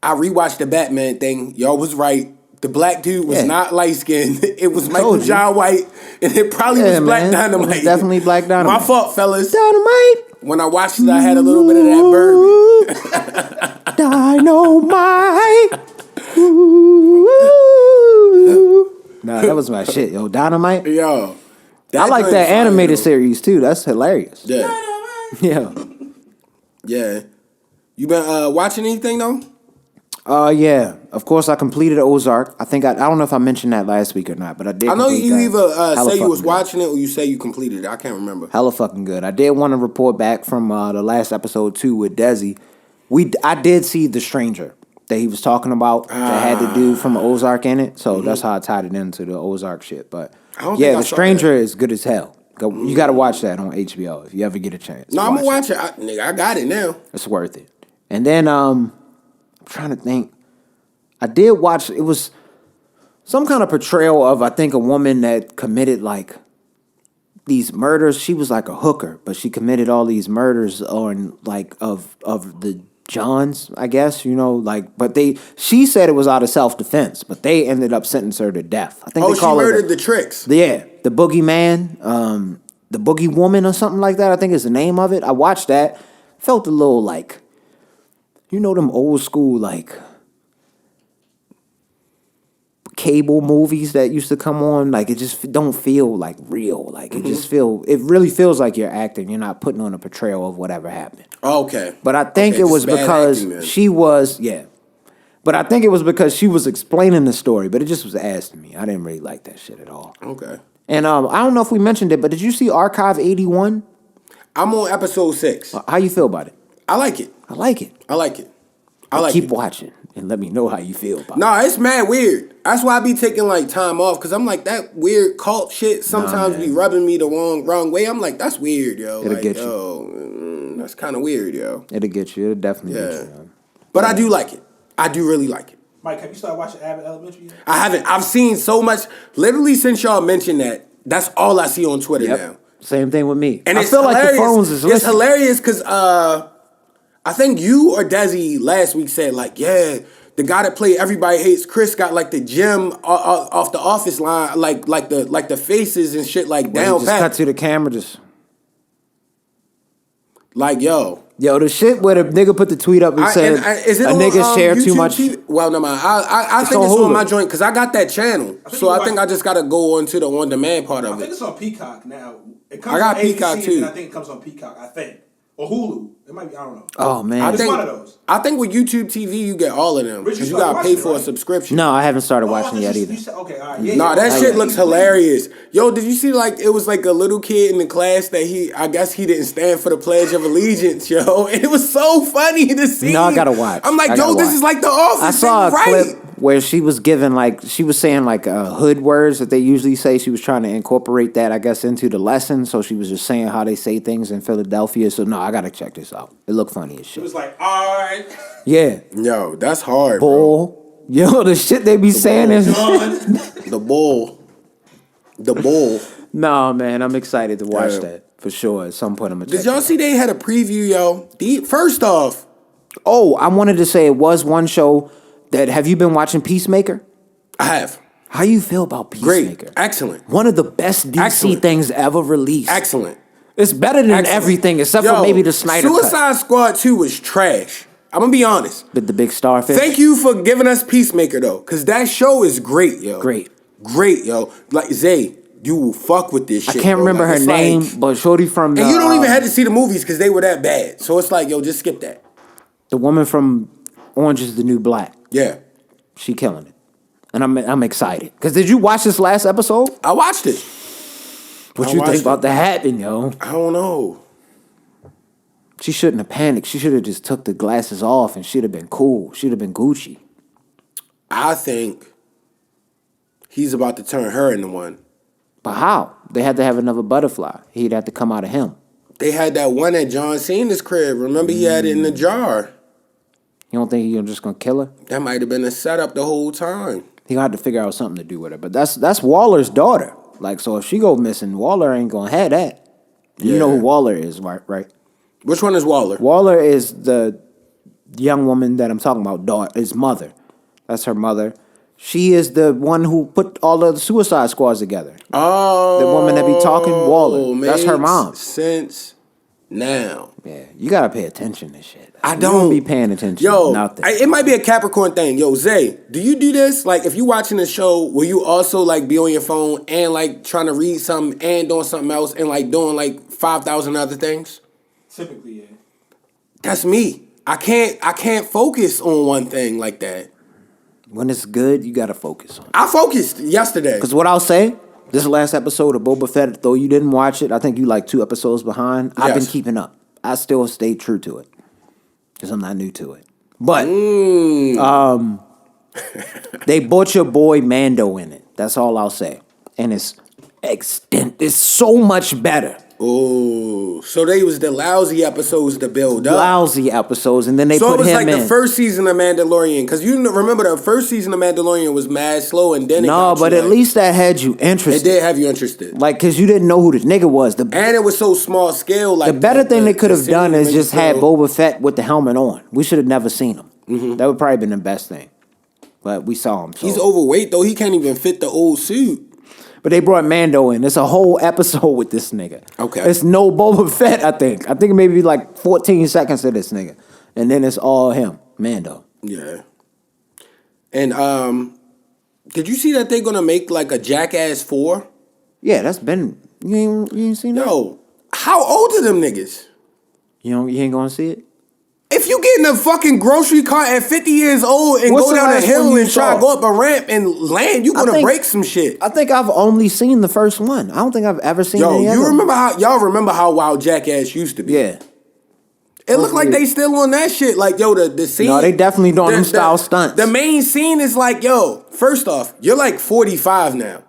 I rewatched the Batman thing. Y'all was right. The black dude was not light-skinned. It was Michael John White, and it probably was Black Dynamite. It was definitely Black Dynamite. My fault, fellas. Dynamite. When I watched it, I had a little bit of that bourbon. Dynamite. Nah, that was my shit, yo. Dynamite. Yo. I like that animated series, too. That's hilarious. Yeah. Yeah. Yeah. You been watching anything, though? Yeah. Of course, I completed Ozark. I don't know if I mentioned that last week or not, but I did. I know you either say you was good. watching it or you say you completed it. I can't remember. Hella fucking good. I did want to report back from the last episode, too, with Desi. I did see The Stranger that he was talking about that had to do from Ozark in it. So that's how I tied it into the Ozark shit. But yeah, The Stranger is good as hell. You got to watch that on HBO if you ever get a chance. No, I'm going to watch it. I got it now. It's worth it. And then I'm trying to think. I did watch, it was some kind of portrayal of, I think, a woman that committed like these murders. She was like a hooker, but she committed all these murders on like of the Johns, I guess, but she said it was out of self-defense, but they ended up sentencing her to death. I think they call she murdered the Tricks. Yeah, the Boogeyman, the Boogie Woman or something like that, I think is the name of it. I watched that, felt a little like, them old school like cable movies that used to come on, like it just don't feel like real. Like it really feels like you're acting. You're not putting on a portrayal of whatever happened. Okay. But I think it was because she was, But I think it was because she was explaining the story, but it just was ass to me. I didn't really like that shit at all. Okay. And I don't know if we mentioned it, but did you see Archive 81? I'm on episode 6. How you feel about it? I like it. I like it. Keep watching and let me know how you feel about it. No, it's mad weird. That's why I be taking like time off, because I'm like, that weird cult shit sometimes be rubbing me the wrong way. I'm like, that's weird, yo. It'll get you. That's kind of weird, yo. It'll get you. It'll definitely get you, man. But I do like it. I do really like it. Mike, have you started watching Abbott Elementary yet? I haven't. I've seen so much. Literally since y'all mentioned that, that's all I see on Twitter now. Same thing with me. And I feel hilarious. like the phones is It's hilarious because I think you or Desi last week said like, yeah, the guy that played Everybody Hates Chris got like the gym off the Office line, like the faces and shit like down just pat. cut to the camera, just. Like, yo. Yo, the shit where the nigga put the tweet up and said Is it a on, nigga share too YouTube much. TV? Well, no, man. I think on it's on Hulu. my joint because I got that channel. So I think I just got to go on to the on-demand part of it. I think it's on Peacock now. It comes I got on Peacock ABC, too. And I think it comes on Peacock, I think. Or Hulu. It might be, I don't know. Oh man, It's one of those. I think with YouTube TV you get all of them Rich, because you you got to started pay watching for it, a right? subscription. no, I haven't started Oh, watching it yet either. You said, okay, all right. Yeah, Nah, that yeah. shit looks hilarious. Yo, did you see like it was like a little kid in the class that I guess he didn't stand for the Pledge of Allegiance, yo. And it was so funny to see. No, I gotta watch. I'm like, I yo, gotta this watch. is like The Office. I saw a right. clip where she was giving she was saying hood words that they usually say. She was trying to incorporate that, I guess, into the lesson. So she was just saying how they say things in Philadelphia. So no, I gotta check this out. It looked funny as It shit. was like, all right. Yeah, Yo, that's hard, bro. bull. Yo, the shit they be saying is. The bull. The bull. No, man, I'm excited to watch Yeah. that for sure. At some point, I'm gonna. Did y'all see they had a preview, yo? First off, Oh, I wanted to say it was one show that. Have you been watching Peacemaker? I have. How you feel about Peacemaker? Great. Excellent. One of the best DC Excellent. things ever released. Excellent. It's better than Excellent. everything except Yo, for maybe the Snyder Suicide Squad 2 was trash. I'm gonna be honest. cut. With the big starfish. Thank you for giving us Peacemaker though, cause that show is great, yo. Great. Great, yo. Like Zay, you will fuck with this I shit. can't bro. remember Like, her it's name, like- but Shorty from the, and you don't even have to see the movies because they were that bad. So it's like, yo, just skip that. the woman from Orange is the New Black. Yeah. She killing it. And I'm excited. Because did you watch this last episode? I watched it. What I you watched think it. about the happen, yo? I don't know. She shouldn't have panicked. She should have just took the glasses off and she'd have been cool. She'd have been Gucci. I think he's about to turn her into one. But how? They had to have another butterfly. He'd have to come out of him. They had that one at John Cena's crib. Remember he had it in the jar. You don't think he's just gonna kill her? That might have been a setup the whole time. He gonna have to figure out something to do with her. But that's Waller's daughter. Like, so if she go missing, Waller ain't gonna have that. And You know who Waller is, right? Which one is Waller? Waller is the young woman that I'm talking about, his mother. That's her mother. She is the one who put all of the Suicide Squads together. Oh, The woman that be talking, Waller. That's her makes mom. Sense now. Yeah, you gotta pay attention to shit. I You don't be paying attention. Yo, to nothing. it might be a Capricorn thing. Yo, Zay, do you do this? Like, if you watching a show, will you also like be on your phone and like trying to read something and doing something else and like doing like 5,000 other things? Typically, yeah. That's me. I can't focus on one thing like that. When it's good, you gotta focus on it. I focused yesterday. Because what I'll say, this last episode of Boba Fett, though you didn't watch it, I think you like 2 episodes behind. I've been Yes. keeping up. I still stay true to it. Because I'm not new to it. But they brought your boy Mando in it. That's all I'll say. And it's so much better. Oh, so they was the lousy episodes to build up. Lousy episodes, and then they So put it was him like in. the first season of Mandalorian, because you remember the first season of Mandalorian was mad slow, and then it No, got but you at like- least that had you it interested. did have you interested. Like, because you didn't know who the nigga was. And it was so small scale. Like The better thing they could have scene done is made just you had feel- Boba Fett with the helmet on. We should have never seen him. Mm-hmm. That would probably been the best thing. But we saw him. So. He's overweight though. He can't even fit the old suit. But they brought Mando in. It's a whole episode with this nigga. Okay. It's no Boba Fett, I think. I think maybe like 14 seconds of this nigga. And then it's all him, Mando. Yeah. And did you see that they're gonna make like a Jackass 4? Yeah, that's been... You ain't seen that? Yo, how old are them niggas? You ain't gonna see it? If you get in a fucking grocery cart at 50 years old and What's go the down a last hill one you and try saw? to go up a ramp and land, you're gonna think- break some shit. I think I've only seen the first one. I don't think I've ever seen Yo, any you other remember how y'all remember how wild Jackass used to be? Yeah. It looked like they still on that shit. Like, yo, the scene. No, they definitely doing them style stunts. The main scene is like, yo, first off, you're like 45 now.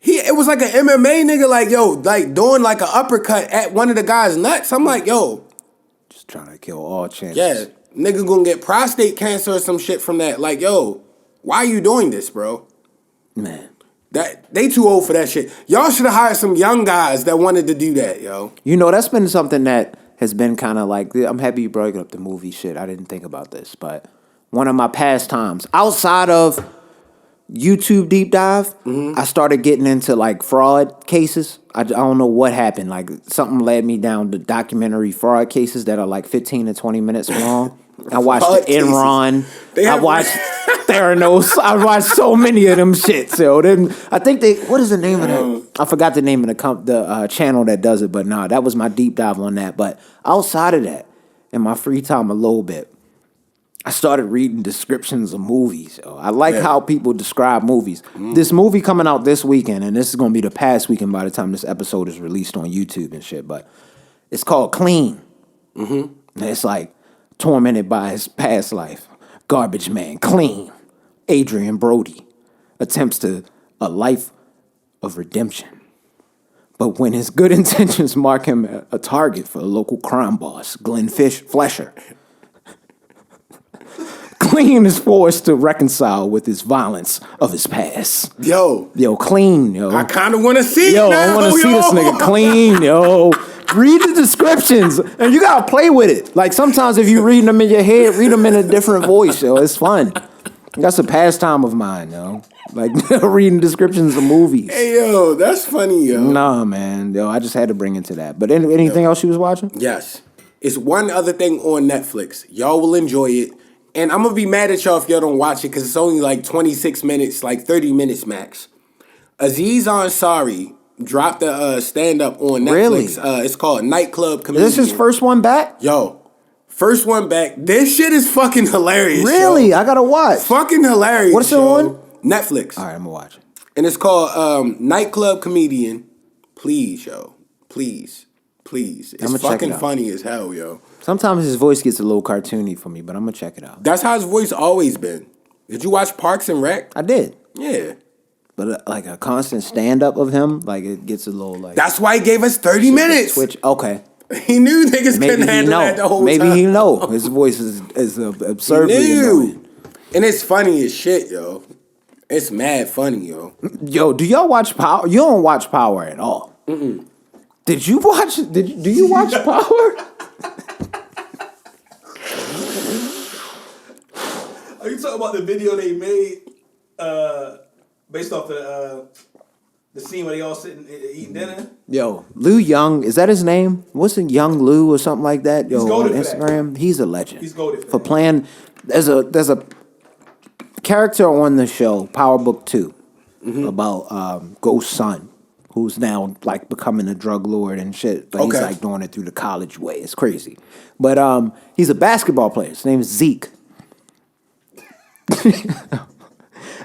It was like an MMA nigga, like, yo, like doing like an uppercut at one of the guys' nuts. I'm like, yo, Just trying to kill all chances. yeah, nigga gonna get prostate cancer or some shit from that. Like, yo, why are you doing this, bro? Man. That they too old for that shit. Y'all should have hired some young guys that wanted to do that, yo. You know, that's been something that has been kind of like, I'm happy you brought up the movie shit. I didn't think about this, but one of my pastimes outside of YouTube deep dive, I started getting into like fraud cases. I don't know what happened. Like something led me down to documentary fraud cases that are like 15 to 20 minutes long. I watched Fraud the Enron. cases. I watched Theranos. I watched so many of them shits. So then I think what is the name of that? I forgot the name of the channel that does it. But nah, that was my deep dive on that. But outside of that, in my free time a little bit, I started reading descriptions of movies. Yo. I like how people describe movies. This movie coming out this weekend, and this is going to be the past weekend by the time this episode is released on YouTube and shit, but it's called Clean. And it's like tormented by his past life. Garbage man, clean. Adrian Brody attempts a life of redemption. But when his good intentions mark him a target for a local crime boss, Glenn Flesher, Clean is forced to reconcile with his violence of his past. Yo, Clean, yo. I kind of want to see it Yo, now. I want to see this nigga Clean, yo. Read the descriptions, and you gotta play with it. Like sometimes if you read them in your head, read them in a different voice, yo. It's fun. That's a pastime of mine, yo. Like reading descriptions of movies. Hey, yo, that's funny, yo. Nah, man, yo. I just had to bring it to that. But anything else you was watching? Yes. It's one other thing on Netflix. Y'all will enjoy it. And I'm going to be mad at y'all if y'all don't watch it because it's only like 26 minutes, like 30 minutes max. Aziz Ansari dropped a stand-up on Netflix. Really? It's called Nightclub Comedian. Is this his first one back? Yo, first one back. This shit is fucking hilarious, Really? yo. I gotta watch. Fucking hilarious, What's it yo. on? Netflix. All right, I'm gonna watch it. And it's called Nightclub Comedian. Please, yo. Please. It's I'ma check fucking it out. funny as hell, yo. Sometimes his voice gets a little cartoony for me, but I'm gonna check it out. That's how his voice always been. Did you watch Parks and Rec? I did. Yeah. But like a constant stand-up of him, like it gets a little like... That's why he gave us 30 minutes. Switch. Okay. He knew niggas Maybe couldn't he handle that the know. whole Maybe time. he know. His voice is absurdly He knew. annoying. And it's funny as shit, yo. It's mad funny, yo. Yo, do y'all watch Power? You don't watch Power at all. Did you watch... Do you watch Power? Are you talking about the video they made based off the scene where they all sitting eating dinner? Yo, Lou Young, is that his name? What's it, Young Lou or something like that? Yo, He's on goated for Instagram. He's a legend. He's goated for that. playing. There's a character on the show, Power Book 2, about Ghost son, who's now like becoming a drug lord and shit. But he's like doing it through the college way. It's crazy. But he's a basketball player. His name is Zeke.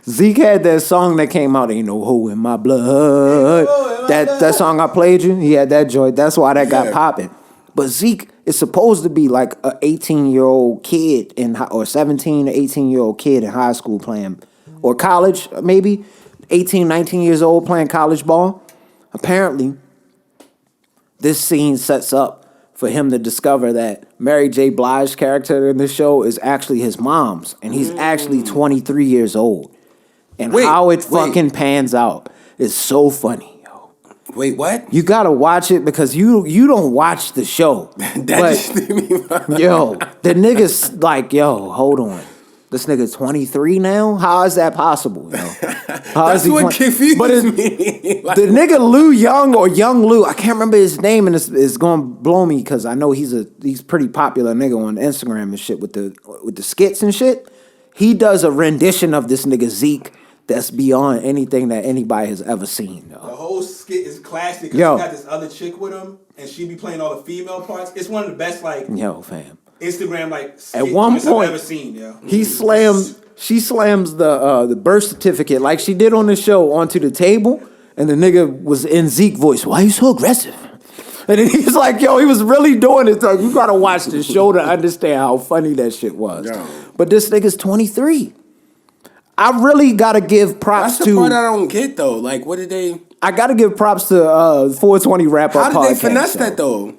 Zeke had that song that came out, Ain't No Hole in My Blood. That song I played you, he had that joint. That's why that got popping. But Zeke is supposed to be like a 18-year-old kid or 17 or 18-year-old kid in high school playing, or college maybe, 18, 19 years old playing college ball. Apparently, this scene sets up for him to discover that Mary J. Blige's character in the show is actually his mom's, and he's actually 23 years old. And how it fucking pans out is so funny, yo. Wait, what? You gotta watch it because you don't watch the show. Yo, the nigga's like, yo, hold on. This nigga 23 now? How is that possible, yo? That's what confused me. Like, the nigga Lou Young or Young Lou, I can't remember his name, and it's gonna blow me because I know he's pretty popular nigga on Instagram and shit with the skits and shit. He does a rendition of this nigga Zeke that's beyond anything that anybody has ever seen. Yo. The whole skit is classic because he got this other chick with him, and she be playing all the female parts. It's one of the best, like, fam. Instagram, like, skit At one point, I've ever seen, yo. She slams the birth certificate like she did on the show onto the table, and the nigga was in Zeke voice. Why are you so aggressive? And then he's like, yo, he was really doing it. So you gotta watch the show to understand how funny that shit was. Yo. But this nigga's 23. I really gotta give props to. That's the part I don't get though. Like, what did they? I gotta give props to 420 Wrap Up. How did they finesse that though?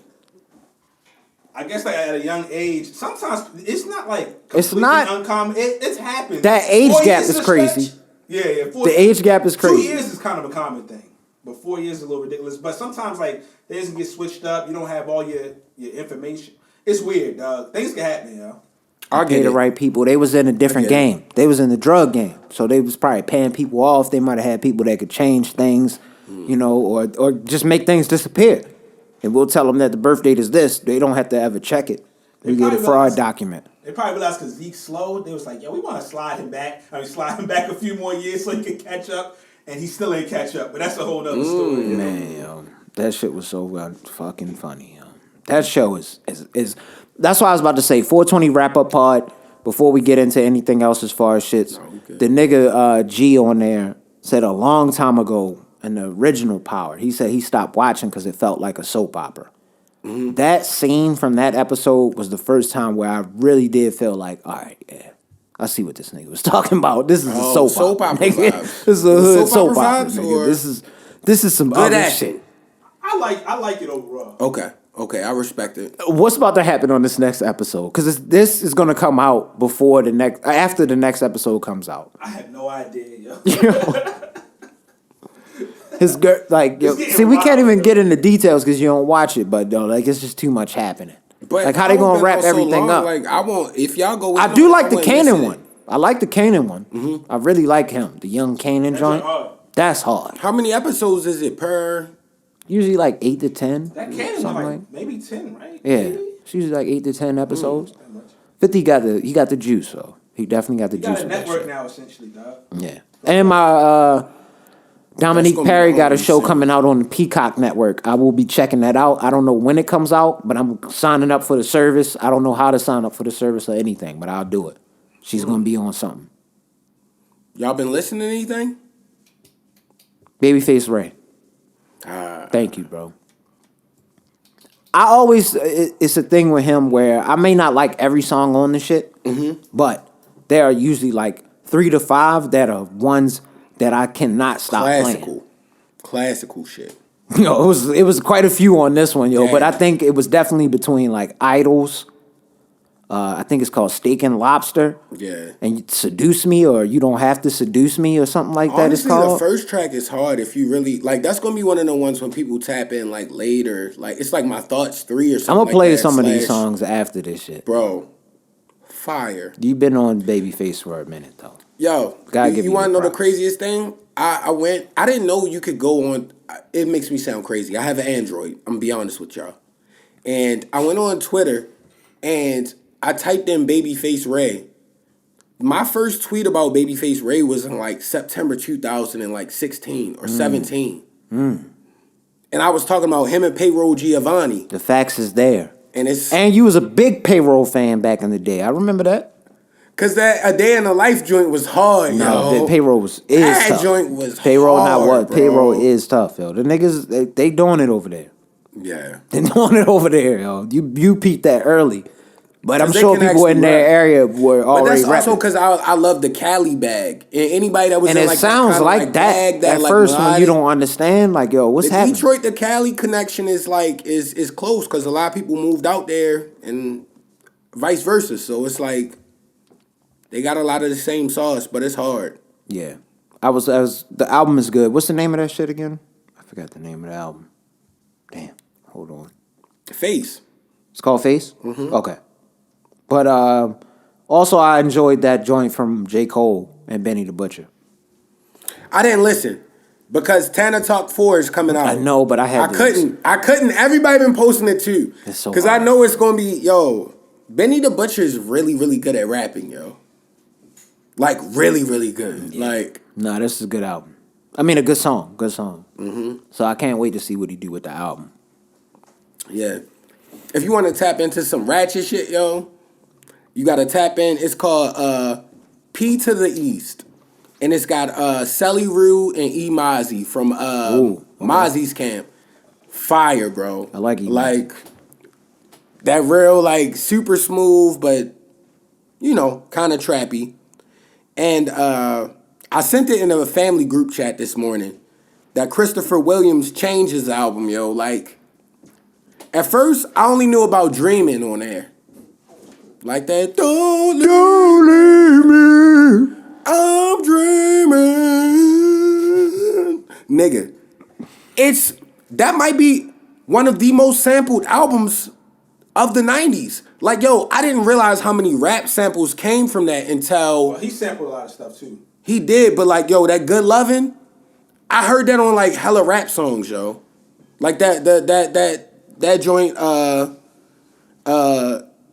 I guess like at a young age, sometimes it's not like completely uncommon. It's happened. That age gap is crazy. Yeah. The age gap is crazy. 2 years is kind of a common thing, but 4 years is a little ridiculous. But sometimes like things get switched up. You don't have all your information. It's weird, dog. Things can happen, yo. I pay get the it. right people. They was in a different get it. game. They was in the drug game. So they was probably paying people off. They might have had people that could change things, you know, or just make things disappear. And we'll tell them that the birth date is this. They don't have to ever check it. We get a fraud document. They probably realized because Zeke's slow, they was like, yo, we want to slide him back a few more years so he can catch up. And he still ain't catch up. But that's a whole nother story. You know? Man, yo, that shit was so fucking funny, yo. That show is that's why I was about to say 420 wrap up pod before we get into anything else as far as shits. The nigga G on there said a long time ago in the original Power, he said he stopped watching because it felt like a soap opera. Mm-hmm. That scene from that episode was the first time where I really did feel like, all right, yeah, I see what this nigga was talking about. This is a soap opera. Vibes. This is a hood soap opera, vibes, nigga. This is some good other action. shit. I like it overall. Okay, I respect it. What's about to happen on this next episode? Because this is going to come out after the next episode comes out. I have no idea, yo. His girl, like, yo, see, we can't even get into details because you don't watch it, but though, like, it's just too much happening. But like, how they gonna wrap everything up? Like, I won't. If y'all go, I do like the Kanan one. I like the Kanan one. Mm-hmm. I really like him. The young Kanan joint. That's hard. How many episodes is it per? Usually like 8 to 10. That Kanan's like maybe 10, right? Yeah, maybe? it's usually like 8 to 10 episodes. 50 got the juice, though. He definitely got the juice. Got a network now, essentially, dog. Yeah, and my Dominique Perry got a show coming out on the Peacock Network. I will be checking that out. I don't know when it comes out, but I'm signing up for the service. I don't know how to sign up for the service or anything, but I'll do it. She's gonna be on something. Y'all been listening to anything? Babyface Ray. Thank you, bro. I always, it's a thing with him where I may not like every song on the shit, but there are usually like 3 to 5 that are ones that I cannot stop playing. Classical shit. Yo, it was quite a few on this one, yo. But I think it was definitely between like Idols. I think it's called Steak and Lobster. Yeah. And Seduce Me, or You Don't Have to Seduce Me, or something like that. Honestly, it's called. the first track is hard if you really like. That's gonna be one of the ones when people tap in like later. Like it's like My Thoughts 3 or something. I'm gonna play like that, some of these songs after this shit, bro. Fire. You've been on Babyface for a minute though. Yo, you want to know the craziest thing? I didn't know you could go on. It makes me sound crazy. I have an Android. I'm gonna be honest with y'all. And I went on Twitter and I typed in Babyface Ray. My first tweet about Babyface Ray was in like September 2016 or 17. And I was talking about him and Payroll Giovanni. The facts is there. And you was a big Payroll fan back in the day. I remember that. Cause that A Day in the Life joint was hard, yo. The Payroll is that tough. Joint was Payroll hard, not what? bro. Payroll is tough, yo. The niggas, they doing it over there. Yeah. They doing it over there, yo. You peeped that early. But I'm sure people in their rap. area were already But that's also rapping. because I love the Cali bag. And anybody that was And in it like sounds kinda like that bag at like first when melodic. you don't understand. Like, yo, what's The happening? Detroit to Cali connection is like is close because a lot of people moved out there and vice versa. So it's like they got a lot of the same sauce, but it's hard. Yeah. The album is good. What's the name of that shit again? I forgot the name of the album. Damn. Hold on. Face. It's called Face? Mm-hmm. Okay. But also I enjoyed that joint from J. Cole and Benny the Butcher. I didn't listen because Tana Talk 4 is coming out. I know, but I couldn't. Everybody been posting it too. It's so because I know it's gonna be Benny the Butcher is really, really good at rapping, yo. Like really, really good. Yeah. Like this is a good album. I mean, a good song. Good song. Mm-hmm. So I can't wait to see what he do with the album. Yeah. If you want to tap into some ratchet shit, yo, you got to tap in. It's called P to the East. And it's got Selly Rue and E. Mozzie from Mozzie's camp. Fire, bro. I like E. Like, that real, like, super smooth, but, kind of trappy. And I sent it in a family group chat this morning that Christopher Williams changed his album, yo. Like, at first, I only knew about Dreamin' on there. Like that, don't leave me, I'm dreaming. Nigga, that might be one of the most sampled albums of the 90s. Like, yo, I didn't realize how many rap samples came from that until Well, he sampled a lot of stuff too. he did. But like, yo, that Good Lovin', I heard that on like hella rap songs, yo. Like that joint.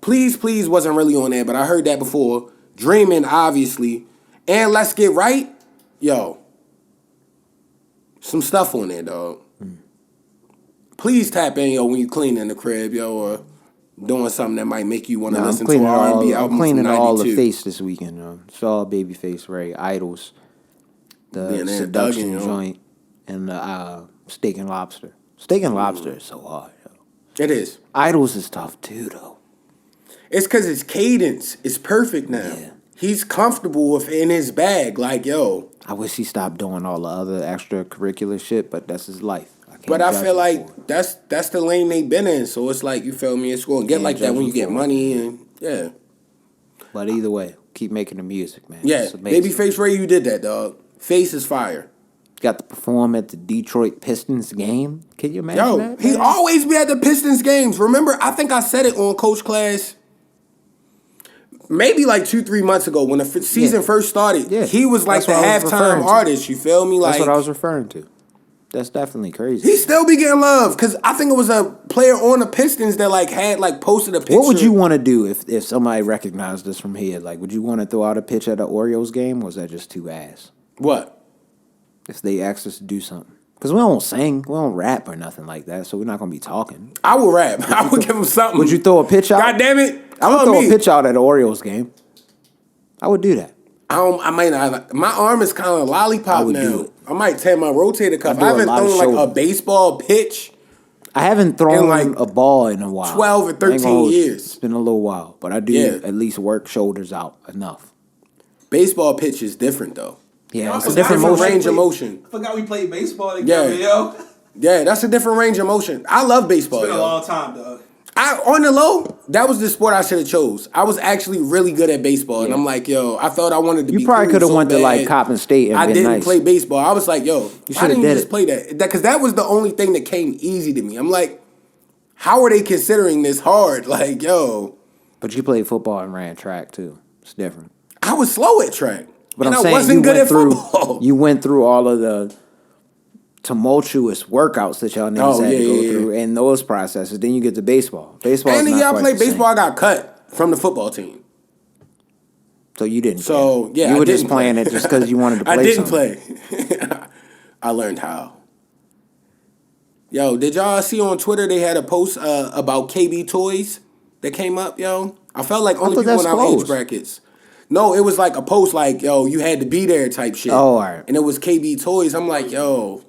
Please Please wasn't really on there, but I heard that before. Dreamin', obviously, and Let's Get Right, yo. Some stuff on there, dog. Please tap in, yo, when you clean in the crib, yo, or doing something that might make you want to listen to an R&B album I'm cleaning from all 92. the face this weekend. It's all Babyface, Ray, Idols, the Being there Seduction thugging, yo. joint, and the Steak and Lobster. Steak and Lobster is so hard, yo. It is. Idols is tough too, though. It's because his cadence is perfect now. Yeah. He's comfortable in his bag. Like, yo. I wish he stopped doing all the other extracurricular shit, but that's his life. But I feel like like that's the lane they been in. So it's like, you feel me? It's going to get like that when you get money and, yeah. But either way, keep making the music, man. Yeah, It's amazing. Babyface Ray, you did that, dog. Face is fire. Got to perform at the Detroit Pistons game. Can you imagine Yo, that? he man? always be at the Pistons games. Remember, I think I said it on Coach Class maybe like 2-3 months ago when the season first started. Yeah. He was like That's the what I was referring halftime to. artist. You feel me? Like, That's what I was referring to. That's definitely crazy. he still be getting love because I think it was a player on the Pistons that like had like posted a picture. What would you want to do if somebody recognized us from here? Like, would you want to throw out a pitch at an Orioles game, or was that just too ass? What? If they asked us to do something. Because we don't sing, we don't rap or nothing like that, so we're not going to be talking. I would rap. I would give him something. Would you throw a pitch out? God damn it! I would Call throw me. a pitch out at an Orioles game. I would do that. I might not. My arm is kind of I lollipop would do now. it. I might tear my rotator cuff. I do I a haven't lot of thrown like a shoulder. baseball pitch. I haven't thrown like a ball in a while. 12 or I ain't 13 gonna hold you. years. It's been a little while, but I do Yeah. at least work shoulders out enough. Baseball pitch is different though. Yeah, it's It's a different different motion. range of motion. I forgot we played baseball together, Yeah. yo. It's Yeah, that's a different range of motion. I love baseball. been a yo. long time, dog. On the low, that was the sport I should have chose. I was actually really good at baseball, and I'm like, yo, I thought I wanted to be. You probably cool could have so went to bad. like Coppin State and I been didn't nice. play baseball. I was like, yo, I shoulda didn't did just it. play that because that was the only thing that came easy to me. I'm like, how are they considering this hard? Like, yo, But you played football and ran track too. It's different. I was slow at track, But and I'm I saying wasn't you good went at through. football. You went through all of the tumultuous workouts that y'all niggas had to go through, and those processes. Then you get to baseball. Baseball. And the not year I quite played the same. baseball, I got cut from the football team. So you didn't. So, play. yeah, you I were just didn't play. playing it just because you wanted to play. I didn't something. play. I learned how. Yo, did y'all see on Twitter they had a post about KB Toys that came up, yo? I felt like only thought people in that's our age closed. brackets. No, it was like a post like, yo, you had to be there type shit. Oh, all right. And it was KB Toys. I'm like, yo,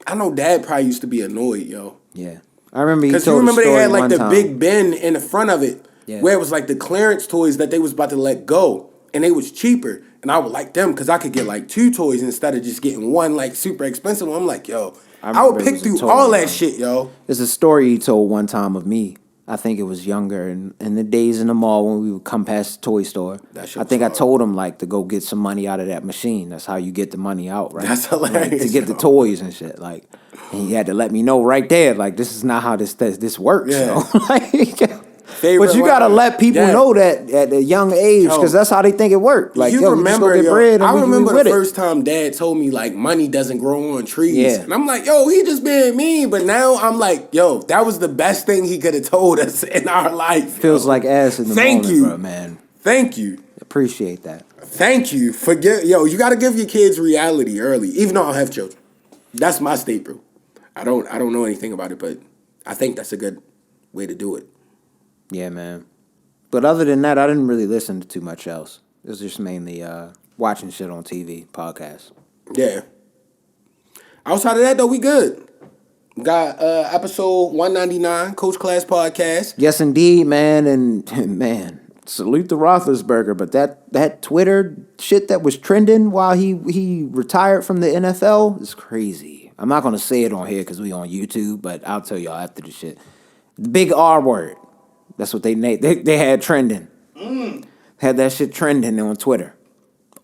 I know Dad probably used to be annoyed, yo. Yeah, I remember. Because you remember they had like the big bin in the front of it where it was like the clearance toys that they was about to let go. And they was cheaper. And I would like them because I could get like 2 toys instead of just getting one like super expensive one. I'm like, yo, I would remember it pick was a through toy, all that man. shit, yo. There's a story he told one time of me. I think it was younger, in the days in the mall when we would come past the toy store. That shit I was think hard. I told him like to go get some money out of that machine. That's how you get the money out, right? That's hilarious, Like, to get the yo. toys and shit. Like, and he had to let me know right there. Like, this is not how this works. Yeah. So, like, Favorite but you gotta one- let people Yeah. know that at a young age because that's how they think it worked. Like, you yo, remember, just go get yo, bread and I we remember with the it. first time Dad told me like money doesn't grow on trees. Yeah. And I'm like, yo, he just being mean. But now I'm like, yo, that was the best thing he could have told us in our life. Feels yo. like ass in the Thank moment, you. bro, man. Thank you. Appreciate that. Thank you. Yo, you gotta give your kids reality early, even though I don't have children. That's my staple. I don't know anything about it, but I think that's a good way to do it. Yeah, man. But other than that, I didn't really listen to too much else. It was just mainly watching shit on TV, podcasts. Yeah. Outside of that, though, we good. Got episode 199, Coach Class Podcast. Yes, indeed, man. And man, salute the Roethlisberger. But that Twitter shit that was trending while he retired from the NFL is crazy. I'm not gonna say it on here because we on YouTube, but I'll tell y'all after the shit. The big R word. That's what they had trending. Had that shit trending on Twitter.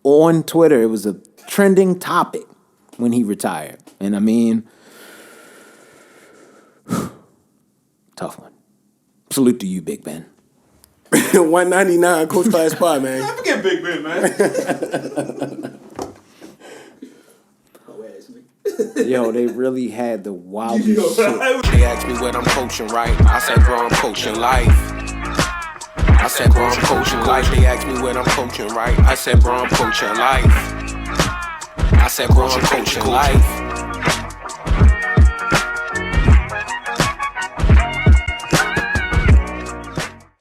On Twitter, it was a trending topic when he retired. And I mean, tough one. Salute to you, Big Ben. 199 Coach Class Pod, man. I forget Big Ben, man. Yo, they really had the wildest shit. They asked me what I'm coaching, right? I said, bro, I'm coaching life. I said, bro, I'm coaching life. They asked me what I'm coaching, right? I said, bro, I'm coaching life. I said, bro, I'm coaching life.